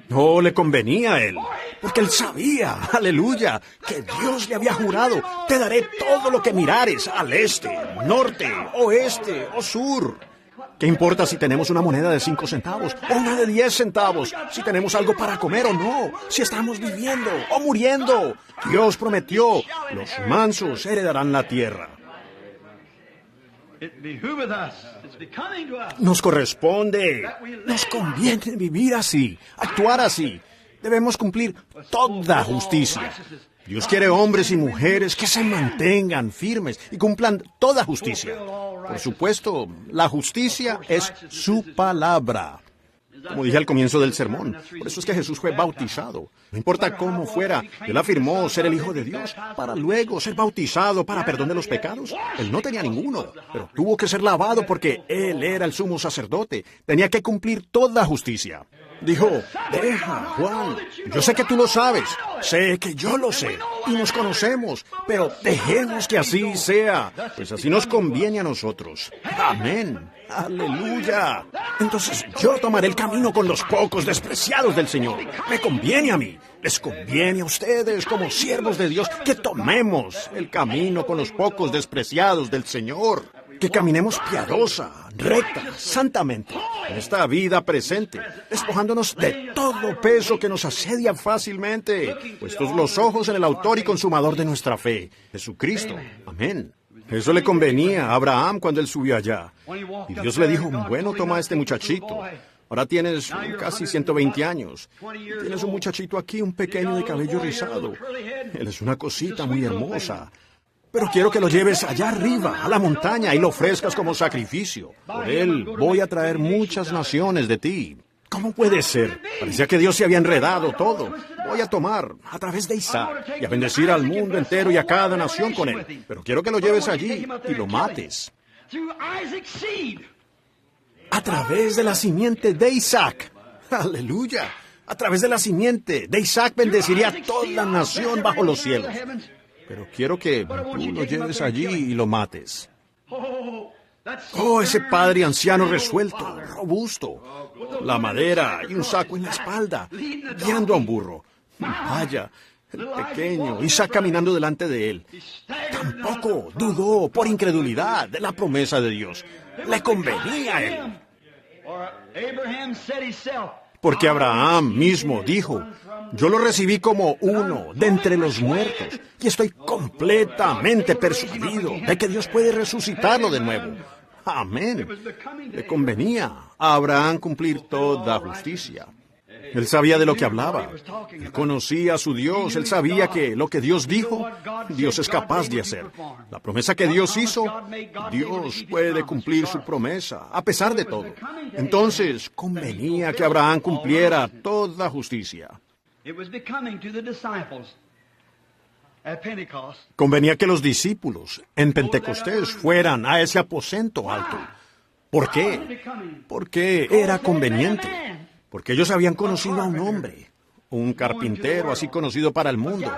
No le convenía a él, porque él sabía, aleluya, que Dios le había jurado, te daré todo lo que mirares, al este, norte, oeste o sur. ¿Qué importa si tenemos una moneda de 5 centavos o una de 10 centavos? Si tenemos algo para comer o no, si estamos viviendo o muriendo. Dios prometió, los mansos heredarán la tierra. Nos corresponde, nos conviene vivir así, actuar así. Debemos cumplir toda justicia. Dios quiere hombres y mujeres que se mantengan firmes y cumplan toda justicia. Por supuesto, la justicia es su palabra. Como dije al comienzo del sermón, por eso es que Jesús fue bautizado. No importa cómo fuera, Él afirmó ser el Hijo de Dios para luego ser bautizado para perdón de los pecados. Él no tenía ninguno, pero tuvo que ser lavado porque Él era el sumo sacerdote. Tenía que cumplir toda justicia. Dijo, deja, Juan, yo sé que tú lo sabes, sé que yo lo sé, y nos conocemos, pero dejemos que así sea, pues así nos conviene a nosotros. Amén, aleluya. Entonces yo tomaré el camino con los pocos despreciados del Señor. Me conviene a mí, les conviene a ustedes como siervos de Dios que tomemos el camino con los pocos despreciados del Señor. Que caminemos piadosa, recta, santamente, en esta vida presente, despojándonos de todo peso que nos asedia fácilmente, puestos los ojos en el autor y consumador de nuestra fe, Jesucristo. Amén. Eso le convenía a Abraham cuando él subió allá. Y Dios le dijo, bueno, toma a este muchachito. Ahora tienes casi 120 años. Tienes un muchachito aquí, un pequeño de cabello rizado. Él es una cosita muy hermosa. Pero quiero que lo lleves allá arriba, a la montaña, y lo ofrezcas como sacrificio. Por él voy a traer muchas naciones de ti. ¿Cómo puede ser? Parecía que Dios se había enredado todo. Voy a tomar a través de Isaac y a bendecir al mundo entero y a cada nación con él. Pero quiero que lo lleves allí y lo mates. A través de la simiente de Isaac. Aleluya. A través de la simiente de Isaac bendeciría a toda nación bajo los cielos. Pero quiero que tú lo lleves allí y lo mates. Oh, ese padre anciano resuelto, robusto, la madera y un saco en la espalda, guiando a un burro. Vaya, el pequeño, Isaac caminando delante de él. Tampoco dudó por incredulidad de la promesa de Dios. Le convenía a él. Porque Abraham mismo dijo, yo lo recibí como uno de entre los muertos y estoy completamente persuadido de que Dios puede resucitarlo de nuevo. Amén. Le convenía a Abraham cumplir toda justicia. Él sabía de lo que hablaba. Él conocía a su Dios. Él sabía que lo que Dios dijo, Dios es capaz de hacer. La promesa que Dios hizo, Dios puede cumplir su promesa, a pesar de todo. Entonces, convenía que Abraham cumpliera toda justicia. Convenía que los discípulos en Pentecostés fueran a ese aposento alto. ¿Por qué? Porque era conveniente. Porque ellos habían conocido a un hombre, un carpintero así conocido para el mundo,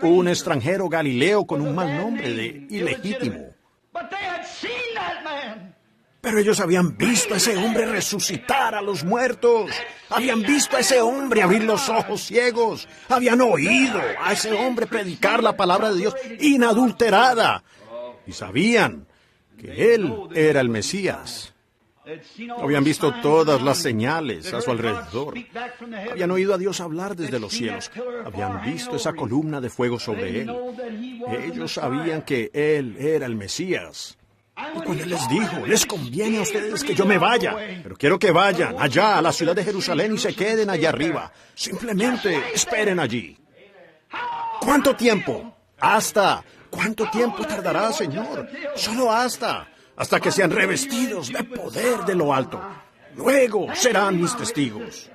un extranjero galileo con un mal nombre de ilegítimo. Pero ellos habían visto a ese hombre resucitar a los muertos. Habían visto a ese hombre abrir los ojos ciegos. Habían oído a ese hombre predicar la palabra de Dios inadulterada. Y sabían que él era el Mesías. Habían visto todas las señales a su alrededor. Habían oído a Dios hablar desde los cielos. Habían visto esa columna de fuego sobre él. Ellos sabían que él era el Mesías. Y cuando él les dijo, les conviene a ustedes que yo me vaya, pero quiero que vayan allá a la ciudad de Jerusalén y se queden allá arriba. Simplemente esperen allí. ¿Cuánto tiempo? ¿Hasta ¿Cuánto tiempo tardará, Señor? Solo hasta que sean revestidos de poder de lo alto. Luego serán mis testigos.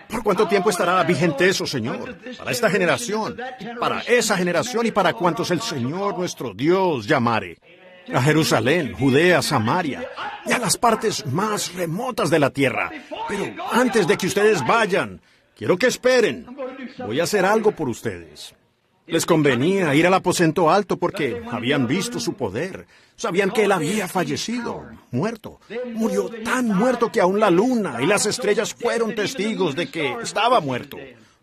¿Por cuánto tiempo estará vigente eso, Señor? Para esta generación, para esa generación y para cuantos el Señor nuestro Dios llamare. A Jerusalén, Judea, Samaria y a las partes más remotas de la tierra. Pero antes de que ustedes vayan, quiero que esperen. Voy a hacer algo por ustedes. Les convenía ir al aposento alto porque habían visto su poder. Sabían que él había fallecido, muerto. Murió tan muerto que aún la luna y las estrellas fueron testigos de que estaba muerto.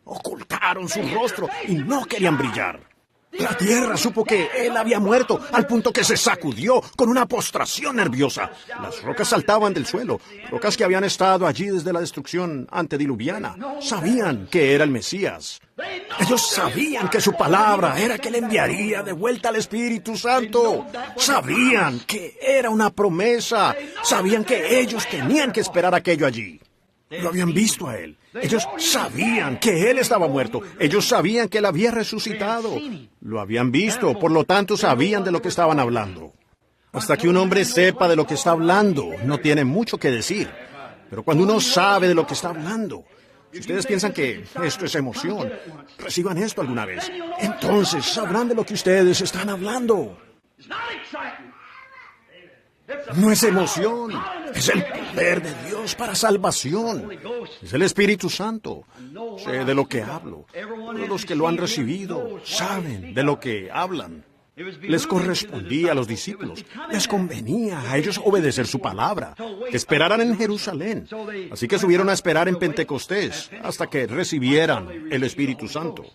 Ocultaron su rostro y no querían brillar. La tierra supo que él había muerto al punto que se sacudió con una postración nerviosa. Las rocas saltaban del suelo, rocas que habían estado allí desde la destrucción antediluviana. Sabían que era el Mesías. Ellos sabían que su palabra era que le enviaría de vuelta al Espíritu Santo. Sabían que era una promesa. Sabían que ellos tenían que esperar aquello allí. Lo habían visto a él. Ellos sabían que él estaba muerto. Ellos sabían que él había resucitado. Lo habían visto, por lo tanto sabían de lo que estaban hablando. Hasta que un hombre sepa de lo que está hablando, no tiene mucho que decir. Pero cuando uno sabe de lo que está hablando, si ustedes piensan que esto es emoción, reciban esto alguna vez. Entonces sabrán de lo que ustedes están hablando. No es emoción, es el poder de Dios para salvación. Es el Espíritu Santo. Sé de lo que hablo. Todos los que lo han recibido saben de lo que hablan. Les correspondía a los discípulos, les convenía a ellos obedecer su palabra, que esperaran en Jerusalén. Así que subieron a esperar en Pentecostés hasta que recibieran el Espíritu Santo.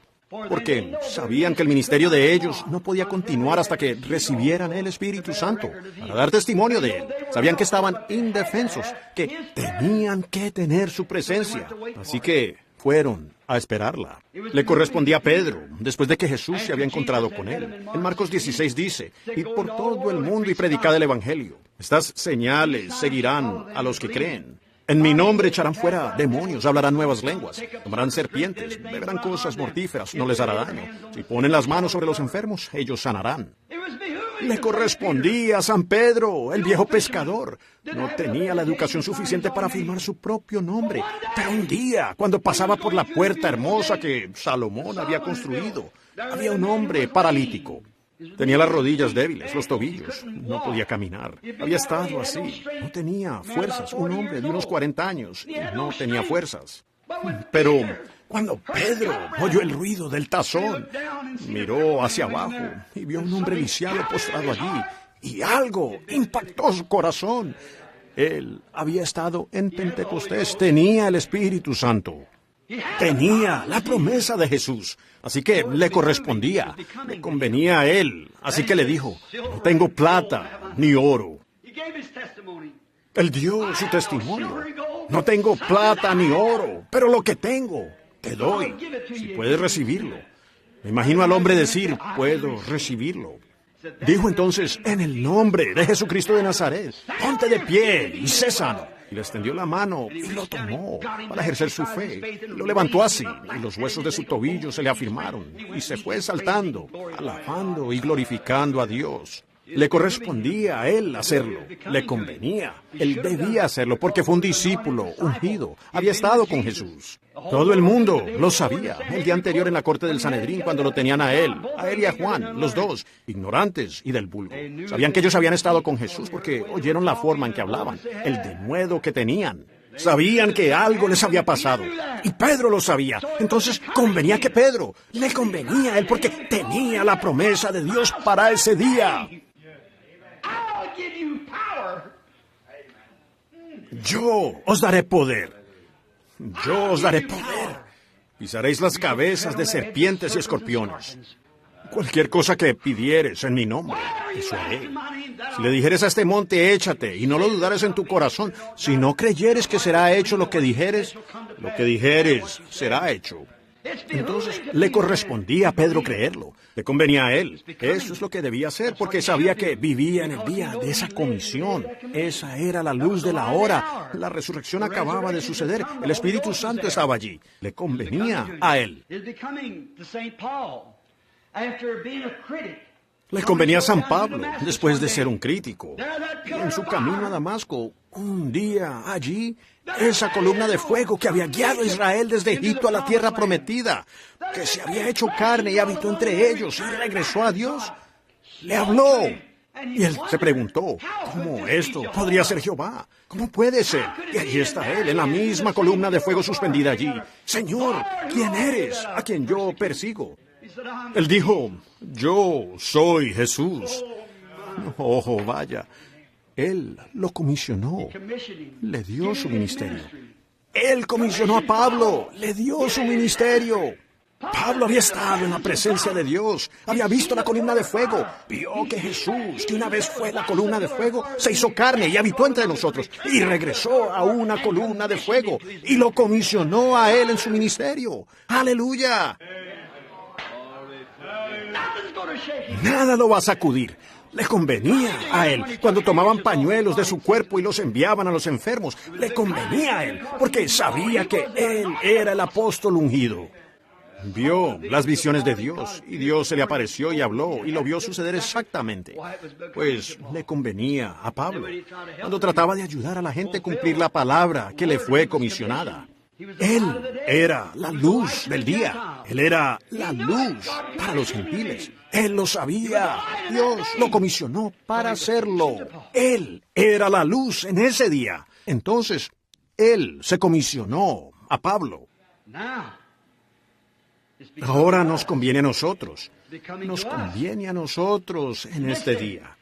Porque sabían que el ministerio de ellos no podía continuar hasta que recibieran el Espíritu Santo para dar testimonio de él. Sabían que estaban indefensos, que tenían que tener su presencia. Así que fueron a esperarla. Le correspondía a Pedro, después de que Jesús se había encontrado con él. En Marcos 16 dice, «Id por todo el mundo y predicad el Evangelio. Estas señales seguirán a los que creen. En mi nombre echarán fuera demonios, hablarán nuevas lenguas, tomarán serpientes, beberán cosas mortíferas, no les hará daño. Si ponen las manos sobre los enfermos, ellos sanarán». Le correspondía a San Pedro, el viejo pescador. No tenía la educación suficiente para firmar su propio nombre. Pero un día, cuando pasaba por la puerta hermosa que Salomón había construido, había un hombre paralítico. Tenía las rodillas débiles, los tobillos. No podía caminar. Había estado así. No tenía fuerzas. Un hombre de unos 40 años. Y no tenía fuerzas. Pero cuando Pedro oyó el ruido del tazón, miró hacia abajo y vio a un hombre lisiado postrado allí. Y algo impactó su corazón. Él había estado en Pentecostés. Tenía el Espíritu Santo. Tenía la promesa de Jesús, así que le correspondía, le convenía a él. Así que le dijo, no tengo plata ni oro. Él dio su testimonio. No tengo plata ni oro, pero lo que tengo, te doy, si puedes recibirlo. Me imagino al hombre decir, puedo recibirlo. Dijo entonces, en el nombre de Jesucristo de Nazaret, ponte de pie y sé sano. Y le extendió la mano y lo tomó para ejercer su fe. Lo levantó así, y los huesos de su tobillo se le afirmaron. Y se fue saltando, alabando y glorificando a Dios. Le correspondía a él hacerlo. Le convenía. Él debía hacerlo porque fue un discípulo ungido. Había estado con Jesús. Todo el mundo lo sabía. El día anterior en la corte del Sanedrín, cuando lo tenían a él y a Juan, los dos, ignorantes y del vulgo. Sabían que ellos habían estado con Jesús porque oyeron la forma en que hablaban, el denuedo que tenían. Sabían que algo les había pasado. Y Pedro lo sabía. Entonces convenía que Pedro, le convenía a él porque tenía la promesa de Dios para ese día. Yo os daré poder. Yo os daré poder. Pisaréis las cabezas de serpientes y escorpiones. Cualquier cosa que pidieres en mi nombre, eso haré. Si le dijeres a este monte, échate, y no lo dudares en tu corazón, si no creyeres que será hecho lo que dijeres será hecho. Entonces le correspondía a Pedro creerlo. Le convenía a él. Eso es lo que debía hacer, porque sabía que vivía en el día de esa comisión. Esa era la luz de la hora. La resurrección acababa de suceder. El Espíritu Santo estaba allí. Le convenía a él. Le convenía a San Pablo, después de ser un crítico. Y en su camino a Damasco, un día allí, esa columna de fuego que había guiado a Israel desde Egipto a la tierra prometida, que se había hecho carne y habitó entre ellos y regresó a Dios, le habló. Y él se preguntó, ¿cómo esto podría ser Jehová? ¿Cómo puede ser? Y allí está él, en la misma columna de fuego suspendida allí. Señor, ¿quién eres? A quien yo persigo. Él dijo, yo soy Jesús. Oh, vaya. Él lo comisionó. Le dio su ministerio. Él comisionó a Pablo. Le dio su ministerio. Pablo había estado en la presencia de Dios, había visto la columna de fuego, vio que Jesús, que una vez fue la columna de fuego, se hizo carne y habitó entre nosotros, y regresó a una columna de fuego, y lo comisionó a él en su ministerio. ¡Aleluya! Nada lo va a sacudir. Le convenía a él. Cuando tomaban pañuelos de su cuerpo y los enviaban a los enfermos, le convenía a él, porque sabía que él era el apóstol ungido. Vio las visiones de Dios, y Dios se le apareció y habló, y lo vio suceder exactamente. Pues le convenía a Pablo, cuando trataba de ayudar a la gente a cumplir la palabra que le fue comisionada. Él era la luz del día. Él era la luz para los gentiles. Él lo sabía. Dios lo comisionó para hacerlo. Él era la luz en ese día. Entonces, él se comisionó a Pablo. Ahora nos conviene a nosotros. Nos conviene a nosotros en este día.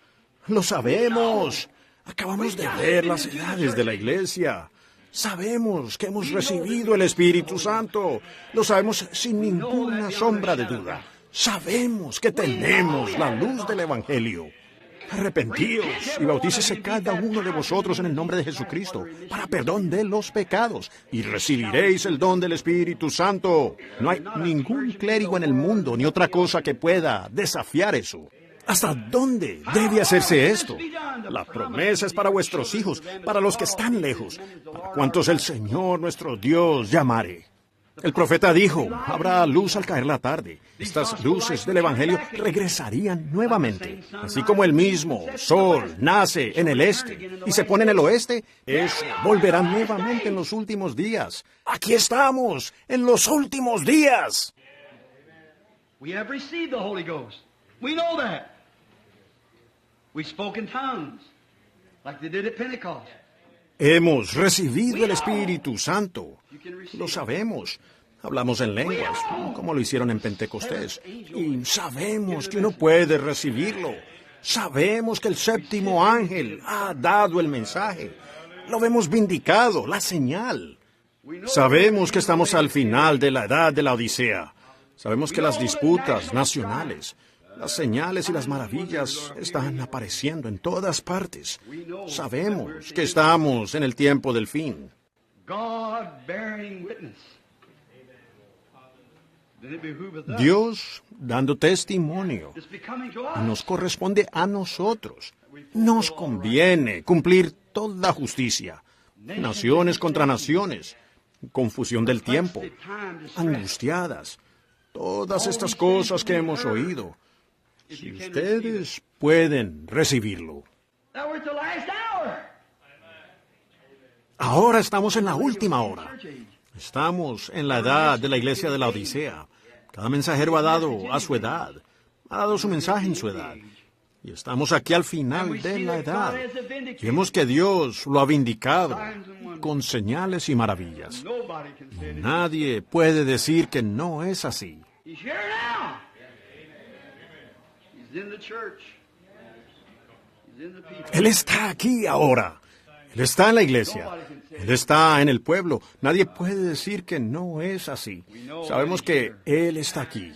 Lo sabemos. Acabamos de ver las edades de la iglesia. Sabemos que hemos recibido el Espíritu Santo. Lo sabemos sin ninguna sombra de duda. Sabemos que tenemos la luz del Evangelio. Arrepentíos y bautícese cada uno de vosotros en el nombre de Jesucristo para perdón de los pecados y recibiréis el don del Espíritu Santo. No hay ningún clérigo en el mundo ni otra cosa que pueda desafiar eso. ¿Hasta dónde debe hacerse esto? La promesa es para vuestros hijos, para los que están lejos, para cuantos el Señor nuestro Dios llamare. El profeta dijo, habrá luz al caer la tarde. Estas luces del Evangelio regresarían nuevamente. Así como el mismo sol nace en el este y se pone en el oeste, eso volverá nuevamente en los últimos días. Aquí estamos, en los últimos días. We have received the Holy Ghost. We know that. We spoke in tongues, like they did at Pentecost. Hemos recibido el Espíritu Santo. Lo sabemos. Hablamos en lenguas, como lo hicieron en Pentecostés. Y sabemos que uno puede recibirlo. Sabemos que el séptimo ángel ha dado el mensaje. Lo vemos vindicado, la señal. Sabemos que estamos al final de la edad de la Odisea. Sabemos que las disputas nacionales, las señales y las maravillas están apareciendo en todas partes. Sabemos que estamos en el tiempo del fin. Dios dando testimonio. Nos corresponde a nosotros. Nos conviene cumplir toda justicia. Naciones contra naciones. Confusión del tiempo. Angustiadas. Todas estas cosas que hemos oído. Si ustedes pueden recibirlo. Ahora estamos en la última hora. Estamos en la edad de la iglesia de la Odisea. Cada mensajero ha dado a su edad. Ha dado su mensaje en su edad. Y estamos aquí al final de la edad. Y vemos que Dios lo ha vindicado con señales y maravillas. Nadie puede decir que no es así. Él está aquí ahora. Él está en la iglesia. Él está en el pueblo. Nadie puede decir que no es así. Sabemos que Él está aquí.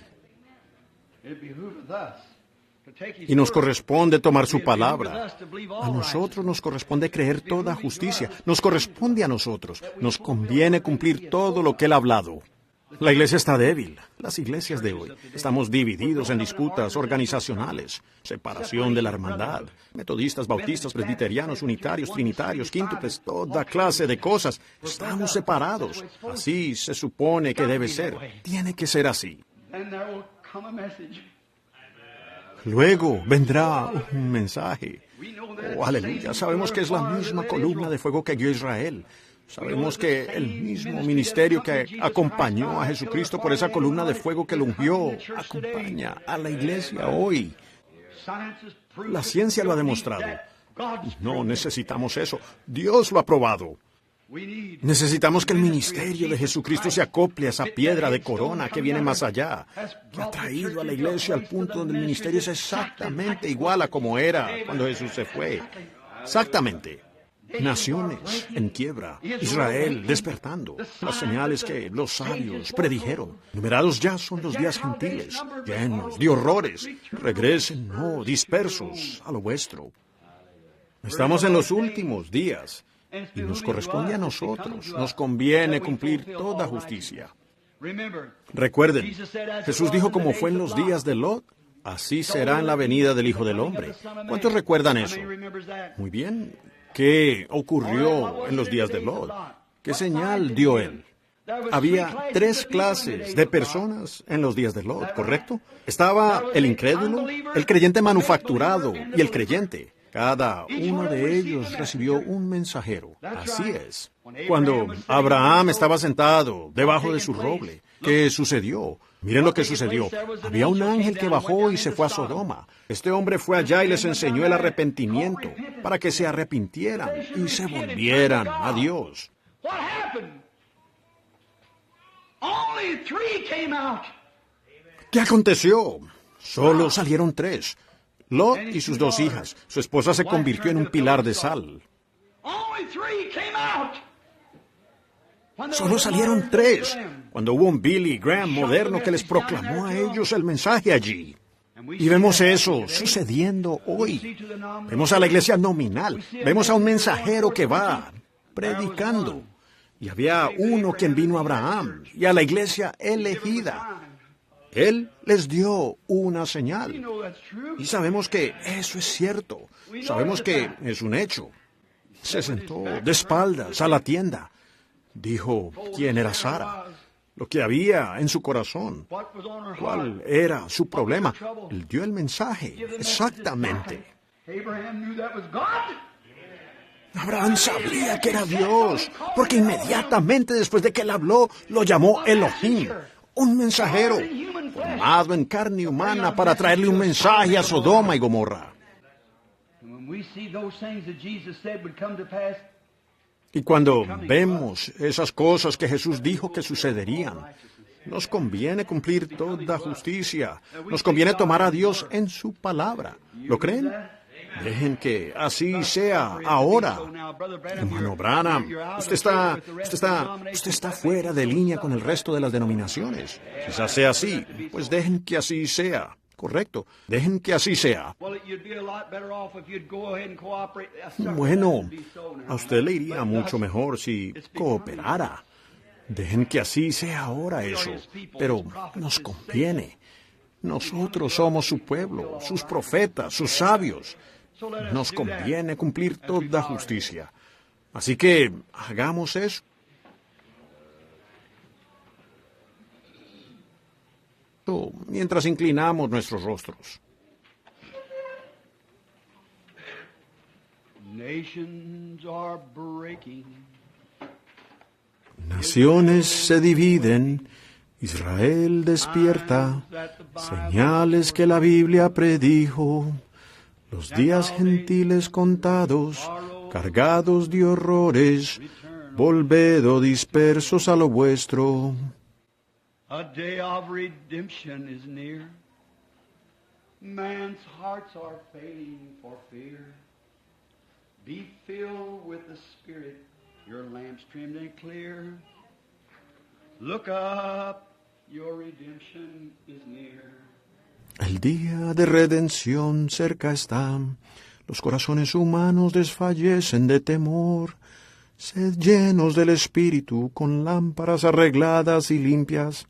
Y nos corresponde tomar su palabra. A nosotros nos corresponde creer toda justicia. Nos corresponde a nosotros. Nos conviene cumplir todo lo que Él ha hablado. La iglesia está débil. Las iglesias de hoy. Estamos divididos en disputas organizacionales. Separación de la hermandad. Metodistas, bautistas, presbiterianos, unitarios, trinitarios, quíntuples, toda clase de cosas. Estamos separados. Así se supone que debe ser. Tiene que ser así. Luego vendrá un mensaje. Oh, aleluya. Sabemos que es la misma columna de fuego que guió a Israel. Sabemos que el mismo ministerio que acompañó a Jesucristo por esa columna de fuego que lo ungió, acompaña a la iglesia hoy. La ciencia lo ha demostrado. No necesitamos eso. Dios lo ha probado. Necesitamos que el ministerio de Jesucristo se acople a esa piedra de corona que viene más allá, que ha traído a la iglesia al punto donde el ministerio es exactamente igual a como era cuando Jesús se fue. Exactamente. Naciones en quiebra, Israel despertando, las señales que los sabios predijeron. Numerados ya son los días gentiles, llenos de horrores. Regresen, no, dispersos a lo vuestro. Estamos en los últimos días y nos corresponde a nosotros, nos conviene cumplir toda justicia. Recuerden, Jesús dijo como fue en los días de Lot, así será en la venida del Hijo del Hombre. ¿Cuántos recuerdan eso? Muy bien. ¿Qué ocurrió en los días de Lot? ¿Qué señal dio él? Había 3 clases de personas en los días de Lot, ¿correcto? Estaba el incrédulo, el creyente manufacturado y el creyente. Cada uno de ellos recibió un mensajero. Así es. Cuando Abraham estaba sentado debajo de su roble, ¿qué sucedió? Miren lo que sucedió. Había un ángel que bajó y se fue a Sodoma. Este hombre fue allá y les enseñó el arrepentimiento para que se arrepintieran y se volvieran a Dios. ¿Qué aconteció? Solo salieron 3. Lot y sus 2 hijas. Su esposa se convirtió en un pilar de sal. Solo salieron 3, cuando hubo un Billy Graham moderno que les proclamó a ellos el mensaje allí. Y vemos eso sucediendo hoy. Vemos a la iglesia nominal, vemos a un mensajero que va predicando. Y había uno quien vino a Abraham y a la iglesia elegida. Él les dio una señal. Y sabemos que eso es cierto. Sabemos que es un hecho. Se sentó de espaldas a la tienda. Dijo quién era Sara, lo que había en su corazón, cuál era su problema. Él dio el mensaje, exactamente. Abraham sabía que era Dios, porque inmediatamente después de que él habló, lo llamó Elohim, un mensajero, formado en carne humana para traerle un mensaje a Sodoma y Gomorra. Y cuando vemos esas cosas que Jesús dijo que sucederían, nos conviene cumplir toda justicia. Nos conviene tomar a Dios en su palabra. ¿Lo creen? Dejen que así sea ahora. Hermano Branham, usted está fuera de línea con el resto de las denominaciones. Quizás sea así, pues dejen que así sea. Correcto. Dejen que así sea. Bueno, a usted le iría mucho mejor si cooperara. Dejen que así sea ahora eso. Pero nos conviene. Nosotros somos su pueblo, sus profetas, sus sabios. Nos conviene cumplir toda justicia. Así que hagamos eso. Mientras inclinamos nuestros rostros. Naciones se dividen, Israel despierta, señales que la Biblia predijo, los días gentiles contados, cargados de horrores, volvedo dispersos a lo vuestro. A day of redemption is near. Man's hearts are failing for fear. Be filled with the Spirit, your lamps trimmed and clear. Look up, your redemption is near. El día de redención cerca está. Los corazones humanos desfallecen de temor. Sed llenos del Espíritu, con lámparas arregladas y limpias.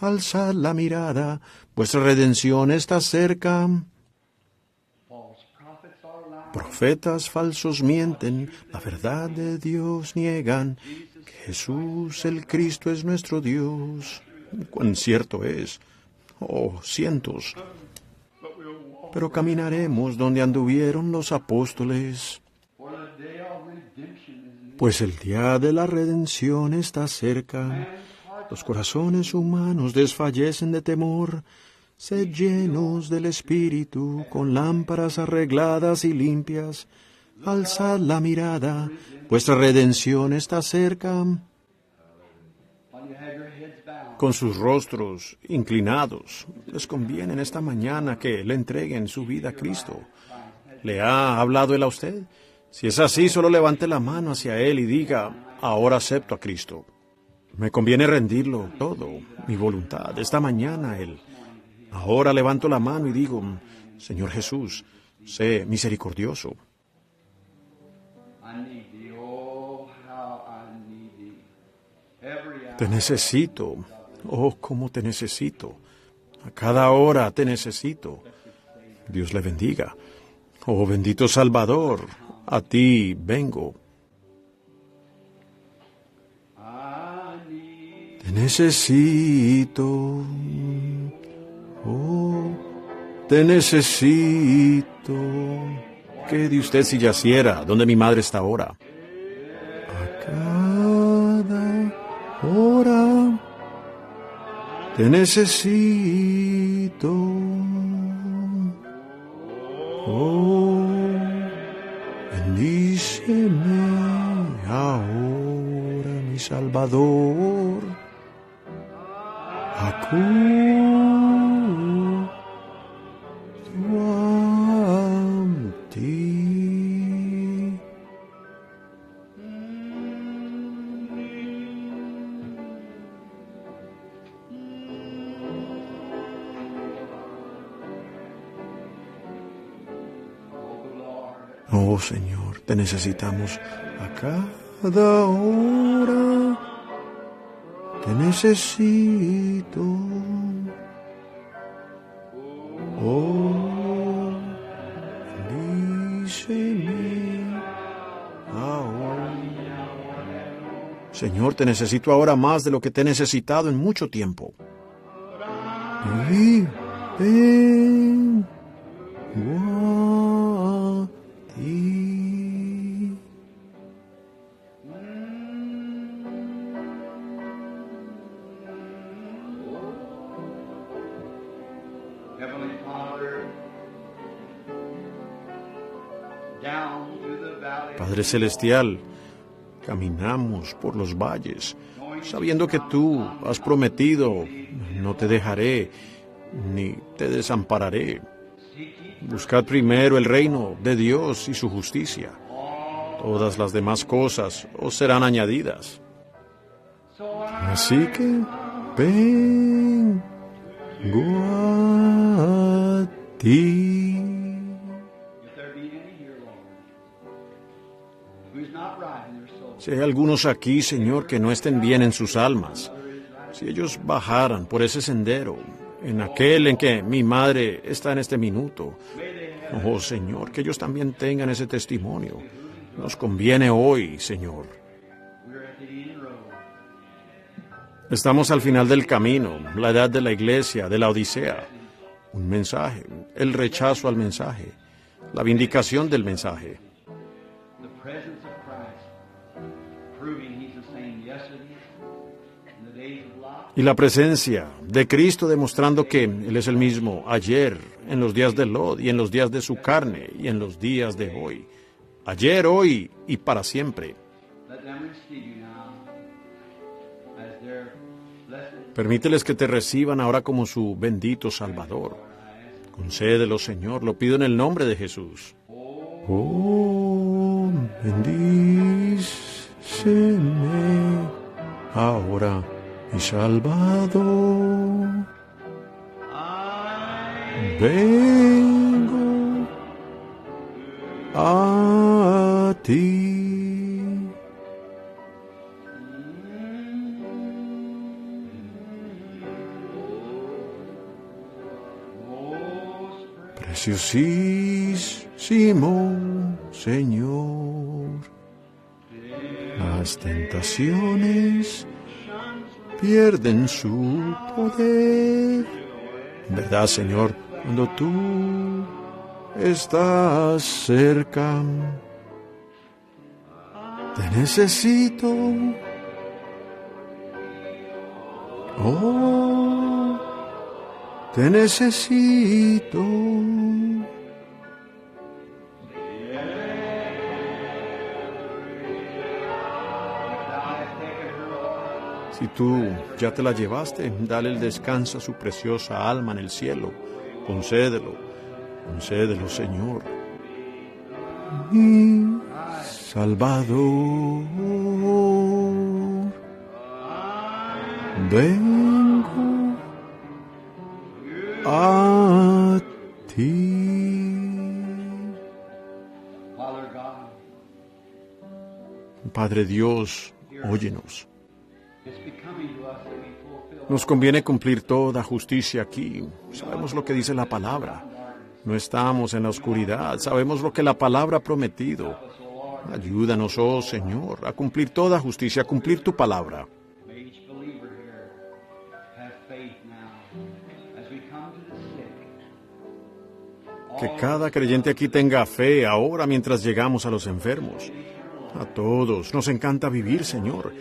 Alzad la mirada, vuestra redención está cerca. Profetas falsos mienten, la verdad de Dios niegan. Que Jesús el Cristo es nuestro Dios. Cuán cierto es. Oh, cientos. pero caminaremos donde anduvieron los apóstoles. Pues el día de la redención está cerca. Los corazones humanos desfallecen de temor. Sed llenos del Espíritu, con lámparas arregladas y limpias. Alzad la mirada, vuestra redención está cerca. Con sus rostros inclinados, les conviene en esta mañana que le entreguen su vida a Cristo. ¿Le ha hablado Él a usted? Si es así, solo levante la mano hacia Él y diga, ahora acepto a Cristo. Me conviene rendirlo todo, mi voluntad, esta mañana a Él. Ahora levanto la mano y digo, Señor Jesús, sé misericordioso. Te necesito, oh, cómo te necesito. A cada hora te necesito. Dios le bendiga. Oh, bendito Salvador, a ti vengo. Te necesito. Oh, te necesito. ¿Qué de usted si yaciera donde mi madre está ahora? A cada hora te necesito. Oh, bendíceme ahora, mi Salvador. Acudo a ti. Oh Señor, te necesitamos a cada hora. Te necesito. Oh, bendíceme ahora. Señor, te necesito ahora más de lo que te he necesitado en mucho tiempo. Y vengo a ti. Padre Celestial, caminamos por los valles, sabiendo que tú has prometido, no te dejaré, ni te desampararé. Buscad primero el reino de Dios y su justicia. Todas las demás cosas os serán añadidas. Así que vengo a ti. Si hay algunos aquí, Señor, que no estén bien en sus almas, si ellos bajaran por ese sendero, en aquel en que mi madre está en este minuto, oh Señor, que ellos también tengan ese testimonio. Nos conviene hoy, Señor. Estamos al final del camino, la edad de la iglesia, de la Odisea. Un mensaje, el rechazo al mensaje, la vindicación del mensaje. Y la presencia de Cristo demostrando que Él es el mismo ayer, en los días de Lot, y en los días de su carne, y en los días de hoy. Ayer, hoy y para siempre. Permíteles que te reciban ahora como su bendito Salvador. Concédelo, Señor, lo pido en el nombre de Jesús. Oh, bendíceme ahora, mi Salvador. Vengo a ti. Preciosísimo Señor, las tentaciones pierden su poder. ¿Verdad, Señor? Cuando tú estás cerca. Te necesito. Oh, te necesito. Si tú ya te la llevaste, dale el descanso a su preciosa alma en el cielo. Concédelo, concédelo, Señor. Mi Salvador, vengo a ti. Padre Dios, óyenos. Nos conviene cumplir toda justicia aquí. Sabemos lo que dice la palabra. No estamos en la oscuridad. Sabemos lo que la palabra ha prometido. Ayúdanos, oh Señor, a cumplir toda justicia, a cumplir tu palabra. Que cada creyente aquí tenga fe ahora mientras llegamos a los enfermos. A todos nos encanta vivir, Señor,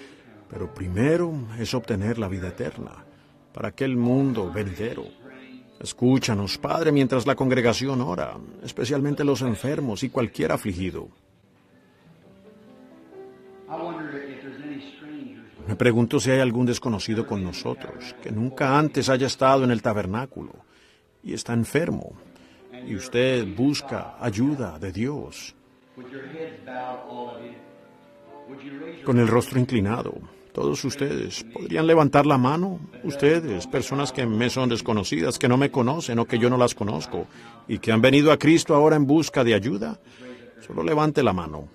pero primero es obtener la vida eterna para aquel mundo venidero. Escúchanos, Padre, mientras la congregación ora, especialmente los enfermos y cualquier afligido. Me pregunto si hay algún desconocido con nosotros, que nunca antes haya estado en el tabernáculo y está enfermo, y usted busca ayuda de Dios. Con el rostro inclinado, todos ustedes podrían levantar la mano. Ustedes, personas que me son desconocidas, que no me conocen o que yo no las conozco, y que han venido a Cristo ahora en busca de ayuda, solo levante la mano.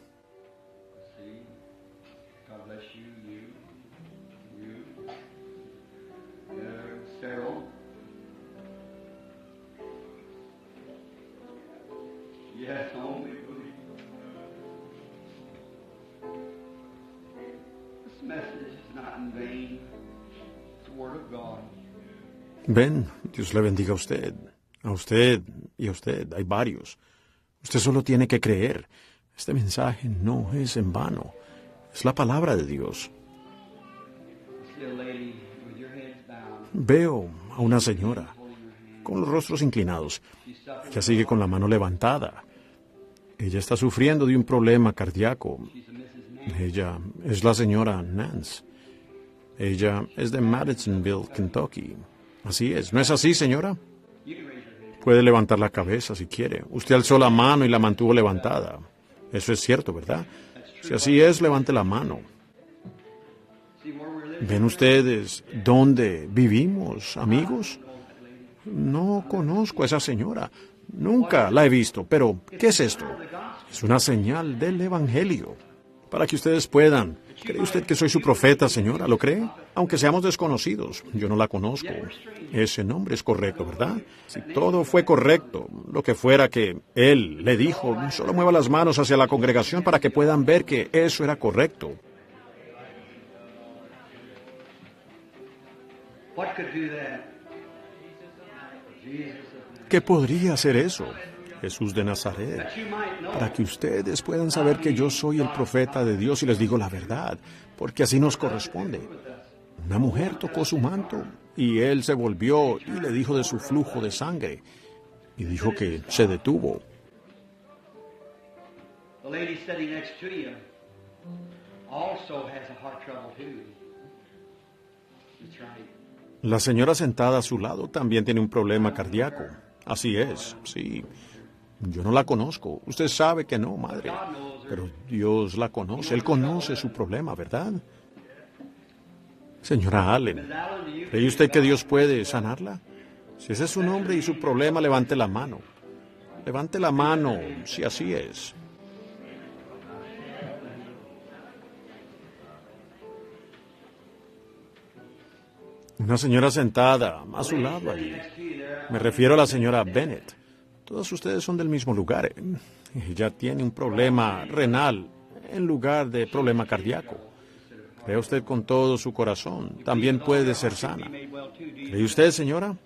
Ven, Dios le bendiga a usted y a usted, hay varios. Usted solo tiene que creer. Este mensaje no es en vano, es la palabra de Dios. Veo a una señora con los rostros inclinados. Ella sigue con la mano levantada. Ella está sufriendo de un problema cardíaco. Ella es la señora Nance. Ella es de Madisonville, Kentucky. Así es. ¿No es así, señora? Puede levantar la cabeza si quiere. Usted alzó la mano y la mantuvo levantada. Eso es cierto, ¿verdad? Si así es, levante la mano. ¿Ven ustedes dónde vivimos, amigos? No conozco a esa señora. Nunca la he visto. Pero, ¿qué es esto? Es una señal del Evangelio. Para que ustedes puedan. ¿Cree usted que soy su profeta, señora? ¿Lo cree? Aunque seamos desconocidos. Yo no la conozco. Ese nombre es correcto, ¿verdad? Si todo fue correcto, lo que fuera que él le dijo, solo mueva las manos hacia la congregación para que puedan ver que eso era correcto. ¿Qué podría hacer eso? Jesús de Nazaret, para que ustedes puedan saber que yo soy el profeta de Dios y les digo la verdad, porque así nos corresponde. Una mujer tocó su manto y él se volvió y le dijo de su flujo de sangre y dijo que se detuvo. La señora sentada a su lado también tiene un problema cardíaco. Así es, sí. Yo no la conozco. Usted sabe que no, madre. Pero Dios la conoce. Él conoce su problema, ¿verdad? Señora Allen, ¿cree usted que Dios puede sanarla? Si ese es su nombre y su problema, levante la mano. Levante la mano, si así es. Una señora sentada a su lado allí. Me refiero a la señora Bennett. Todos ustedes son del mismo lugar. Ella tiene un problema renal en lugar de problema cardíaco. ¿Cree usted con todo su corazón? También puede ser sana. ¿Cree usted, señora?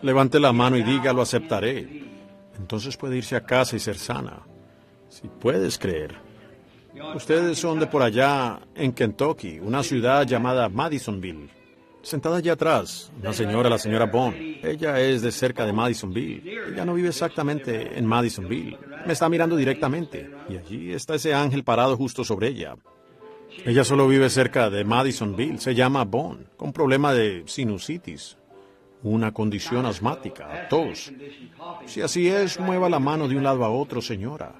levante la mano y diga, lo aceptaré. Entonces puede irse a casa y ser sana. Si puedes creer. Ustedes son de por allá, en Kentucky, una ciudad llamada Madisonville. Sentada allá atrás, una señora, la señora Bond. Ella es de cerca de Madisonville. Ella no vive exactamente en Madisonville. Me está mirando directamente. Y allí está ese ángel parado justo sobre ella. Ella solo vive cerca de Madisonville. Se llama Bond, con problema de sinusitis. Una condición asmática, tos. Si así es, mueva la mano de un lado a otro, señora.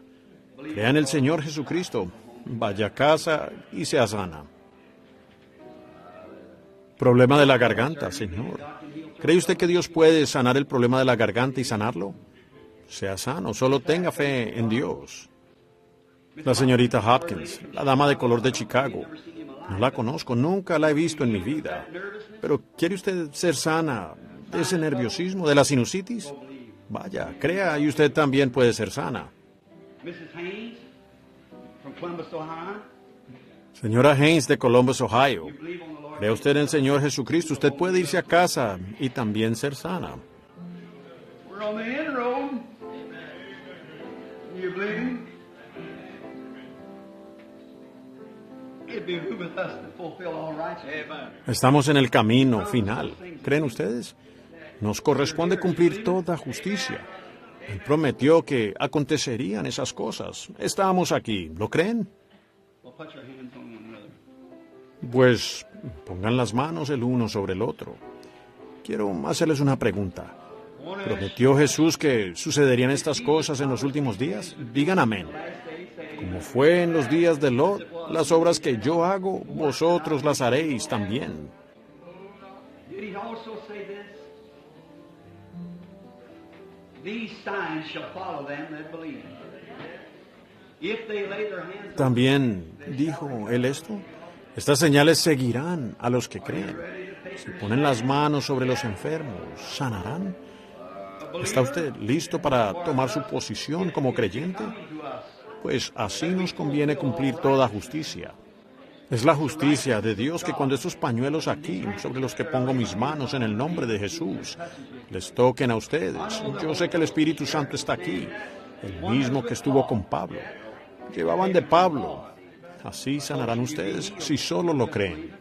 Crea en el Señor Jesucristo. Vaya a casa y sea sana. Problema de la garganta, señor. ¿Cree usted que Dios puede sanar el problema de la garganta y sanarlo? Sea sano, solo tenga fe en Dios. La señorita Hopkins, la dama de color de Chicago. No la conozco, nunca la he visto en mi vida. Pero ¿quiere usted ser sana de ese nerviosismo, de la sinusitis? Vaya, crea y usted también puede ser sana. Señora Haynes de Columbus, Ohio. ¿Cree usted en el Señor Jesucristo? Usted puede irse a casa y también ser sana. Estamos en el camino final. ¿Creen ustedes? Nos corresponde cumplir toda justicia. Él prometió que acontecerían esas cosas. Estamos aquí. ¿Lo creen? Pues pongan las manos el uno sobre el otro. Quiero hacerles una pregunta. ¿Prometió Jesús que sucederían estas cosas en los últimos días? Digan amén. Como fue en los días de Lot, las obras que yo hago, vosotros las haréis también. También dijo él esto. Estas señales seguirán a los que creen. Si ponen las manos sobre los enfermos, ¿sanarán? ¿Está usted listo para tomar su posición como creyente? Pues así nos conviene cumplir toda justicia. Es la justicia de Dios que cuando estos pañuelos aquí, sobre los que pongo mis manos en el nombre de Jesús, les toquen a ustedes. Yo sé que el Espíritu Santo está aquí, el mismo que estuvo con Pablo. Llevaban de Pablo. Así sanarán ustedes si solo lo creen.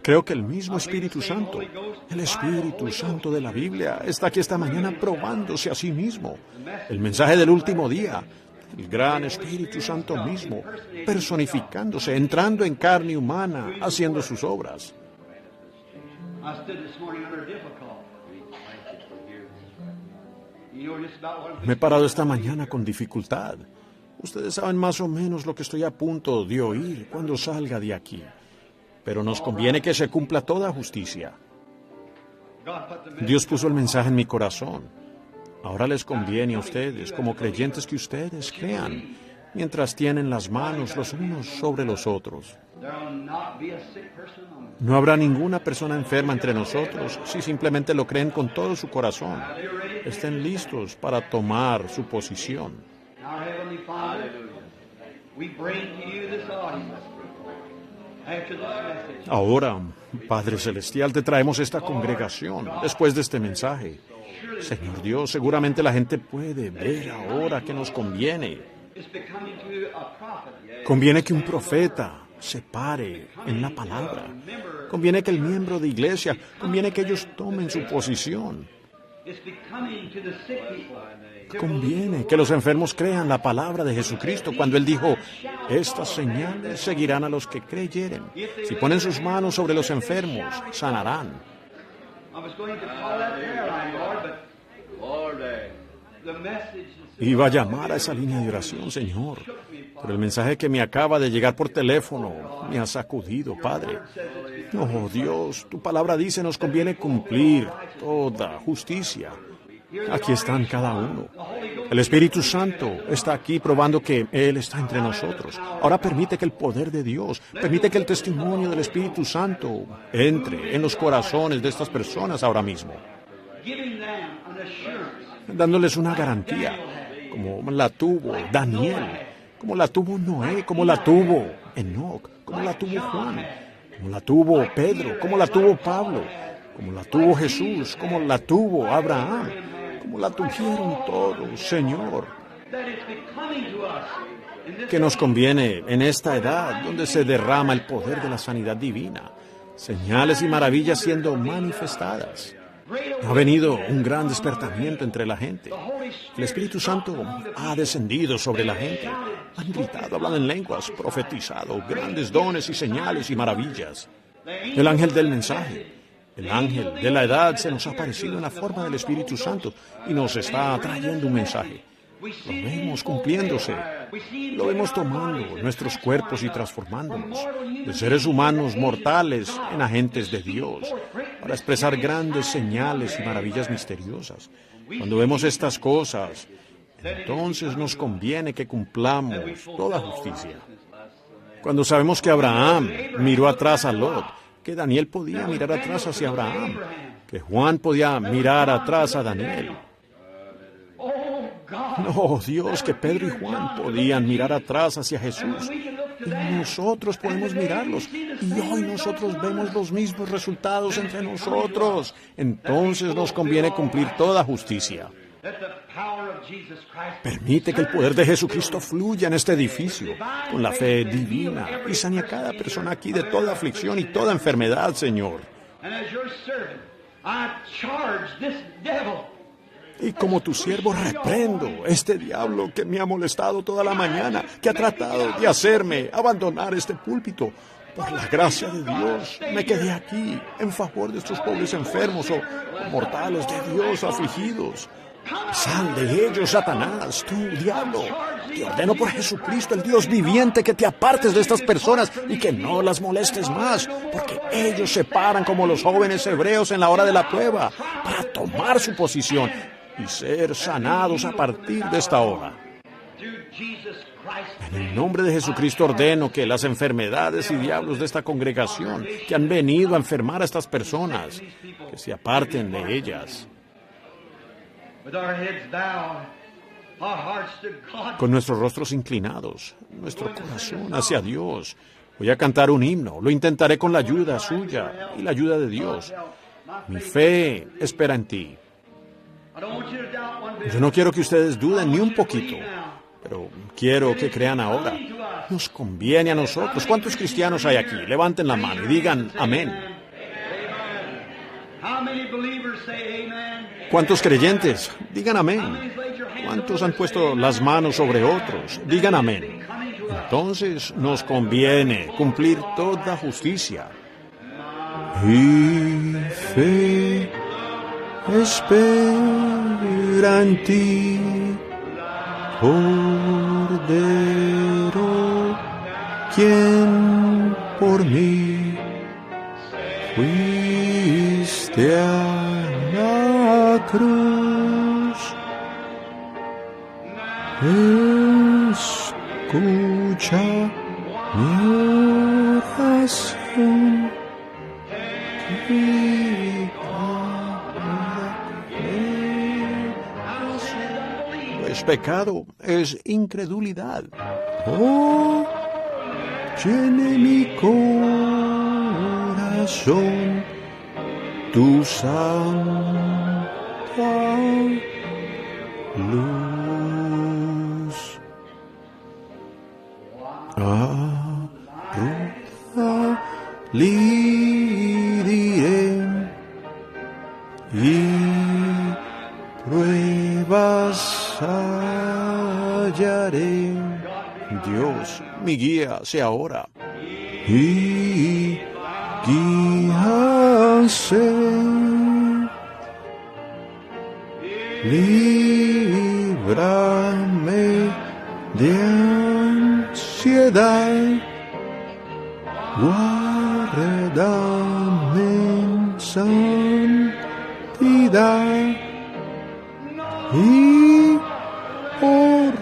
Creo que el mismo Espíritu Santo, el Espíritu Santo de la Biblia, está aquí esta mañana probándose a sí mismo. El mensaje del último día, el gran Espíritu Santo mismo, personificándose, entrando en carne humana, haciendo sus obras. Me he parado esta mañana con dificultad. Ustedes saben más o menos lo que estoy a punto de oír cuando salga de aquí. Pero nos conviene que se cumpla toda justicia. Dios puso el mensaje en mi corazón. Ahora les conviene a ustedes, como creyentes, que ustedes crean, mientras tienen las manos los unos sobre los otros. No habrá ninguna persona enferma entre nosotros si simplemente lo creen con todo su corazón. Estén listos para tomar su posición. Ahora, Padre Celestial, te traemos esta congregación después de este mensaje. Señor Dios, seguramente la gente puede ver ahora que nos conviene. Conviene que un profeta se pare en la palabra. Conviene que el miembro de iglesia, conviene que ellos tomen su posición. Conviene que los enfermos crean la palabra de Jesucristo cuando Él dijo, estas señales seguirán a los que creyeren. Si ponen sus manos sobre los enfermos, sanarán. Iba a llamar a esa línea de oración, Señor, pero el mensaje que me acaba de llegar por teléfono me ha sacudido, Padre. Oh, Dios, tu palabra dice nos conviene cumplir toda justicia. Aquí están cada uno. El Espíritu Santo está aquí probando que Él está entre nosotros. Ahora permite que el poder de Dios, permite que el testimonio del Espíritu Santo entre en los corazones de estas personas ahora mismo, dándoles una garantía, como la tuvo Daniel, como la tuvo Noé, como la tuvo Enoc, como la tuvo Juan, como la tuvo Pedro, como la tuvo Pablo. como la tuvo Jesús, como la tuvo Abraham, como la tuvieron todos, Señor. Que nos conviene en esta edad donde se derrama el poder de la sanidad divina, señales y maravillas siendo manifestadas. Ha venido un gran despertamiento entre la gente. El Espíritu Santo ha descendido sobre la gente. Han gritado, hablado en lenguas, profetizado, grandes dones y señales y maravillas. El ángel del mensaje, el ángel de la edad se nos ha aparecido en la forma del Espíritu Santo y nos está trayendo un mensaje. Lo vemos cumpliéndose, lo vemos tomando nuestros cuerpos y transformándonos de seres humanos mortales en agentes de Dios para expresar grandes señales y maravillas misteriosas. Cuando vemos estas cosas, entonces nos conviene que cumplamos toda justicia. Cuando sabemos que Abraham miró atrás a Lot, que Daniel podía mirar atrás hacia Abraham, que Juan podía mirar atrás a Daniel. No, Dios, que Pedro y Juan podían mirar atrás hacia Jesús. Y nosotros podemos mirarlos. Y hoy nosotros vemos los mismos resultados entre nosotros. Entonces nos conviene cumplir toda justicia. Permite que el poder de Jesucristo fluya en este edificio con la fe divina y sane a cada persona aquí de toda aflicción y toda enfermedad, Señor. Y como tu siervo reprendo este diablo que me ha molestado toda la mañana, que ha tratado de hacerme abandonar este púlpito. Por la gracia de Dios, me quedé aquí en favor de estos pobres enfermos o mortales de Dios afligidos. Sal de ellos, Satanás, tú, diablo. Te ordeno por Jesucristo, el Dios viviente, que te apartes de estas personas y que no las molestes más, porque ellos se paran como los jóvenes hebreos en la hora de la prueba para tomar su posición y ser sanados a partir de esta hora. En el nombre de Jesucristo ordeno que las enfermedades y diablos de esta congregación que han venido a enfermar a estas personas, que se aparten de ellas. Con nuestros rostros inclinados, nuestro corazón hacia Dios, voy a cantar un himno. Lo intentaré con la ayuda suya y la ayuda de Dios. Mi fe espera en ti. Yo no quiero que ustedes duden ni un poquito, pero quiero que crean ahora. Nos conviene a nosotros. ¿Cuántos cristianos hay aquí? Levanten la mano y digan amén. ¿Cuántos creyentes? Digan amén. ¿Cuántos han puesto las manos sobre otros? Digan amén. Entonces nos conviene cumplir toda justicia. Y fe espera en ti, Cordero, quien por mí fuiste a la cruz. Escucha mi oración. Pues pecado es incredulidad. Oh, llene mi corazón tu santa luz. Ruta lidiré y pruebas hallaré. Dios, mi guía sea ahora. Y guíase, líbrame de ansiedad, guárdame en santidad y por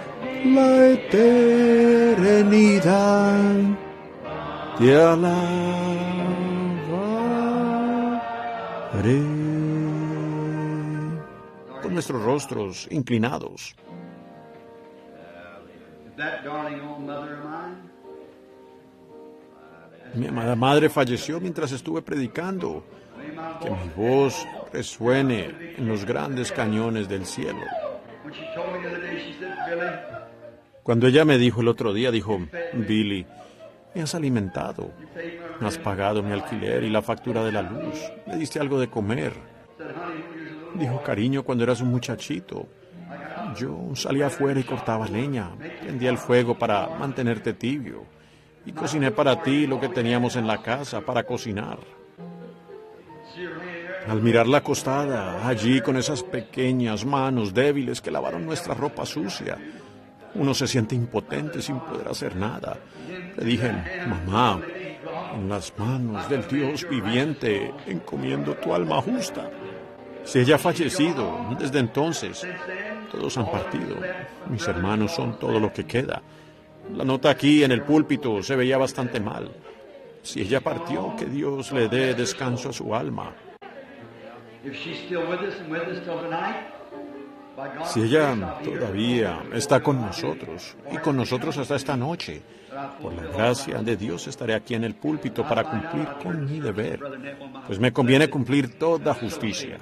la eternidad te alabaré. Con nuestros rostros inclinados. Mi amada madre falleció mientras estuve predicando. que mi voz resuene en los grandes cañones del cielo. When she told me the other day, she said, Billy, Cuando ella me dijo el otro día, dijo, Billy, me has alimentado, me has pagado mi alquiler y la factura de la luz, me diste algo de comer. said, honey, when you was a little Dijo, cariño, cuando eras un muchachito, yo salía afuera y cortaba leña, prendía el fuego para mantenerte tibio, y cociné para ti lo que teníamos en la casa para cocinar. see her laying there, Al mirarla acostada, allí con esas pequeñas manos débiles que lavaron nuestra ropa sucia, uno se siente impotente sin poder hacer nada. Le dije, mamá, en las manos del Dios viviente, encomiendo tu alma justa. Si ella ha fallecido, desde entonces, todos han partido. Mis hermanos son todo lo que queda. La nota aquí en el púlpito se veía bastante mal. Si ella partió, que Dios le dé descanso a su alma. if she's still with us and with us till tonight, by God's Si grace, ella I'll be here. todavía está con nosotros y con nosotros hasta esta noche, por la gracia de Dios estaré aquí en el púlpito para cumplir con mi deber, pues me conviene cumplir toda justicia.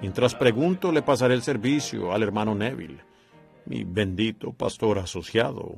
Mientras pregunto, le pasaré el servicio al hermano Neville, mi bendito pastor asociado.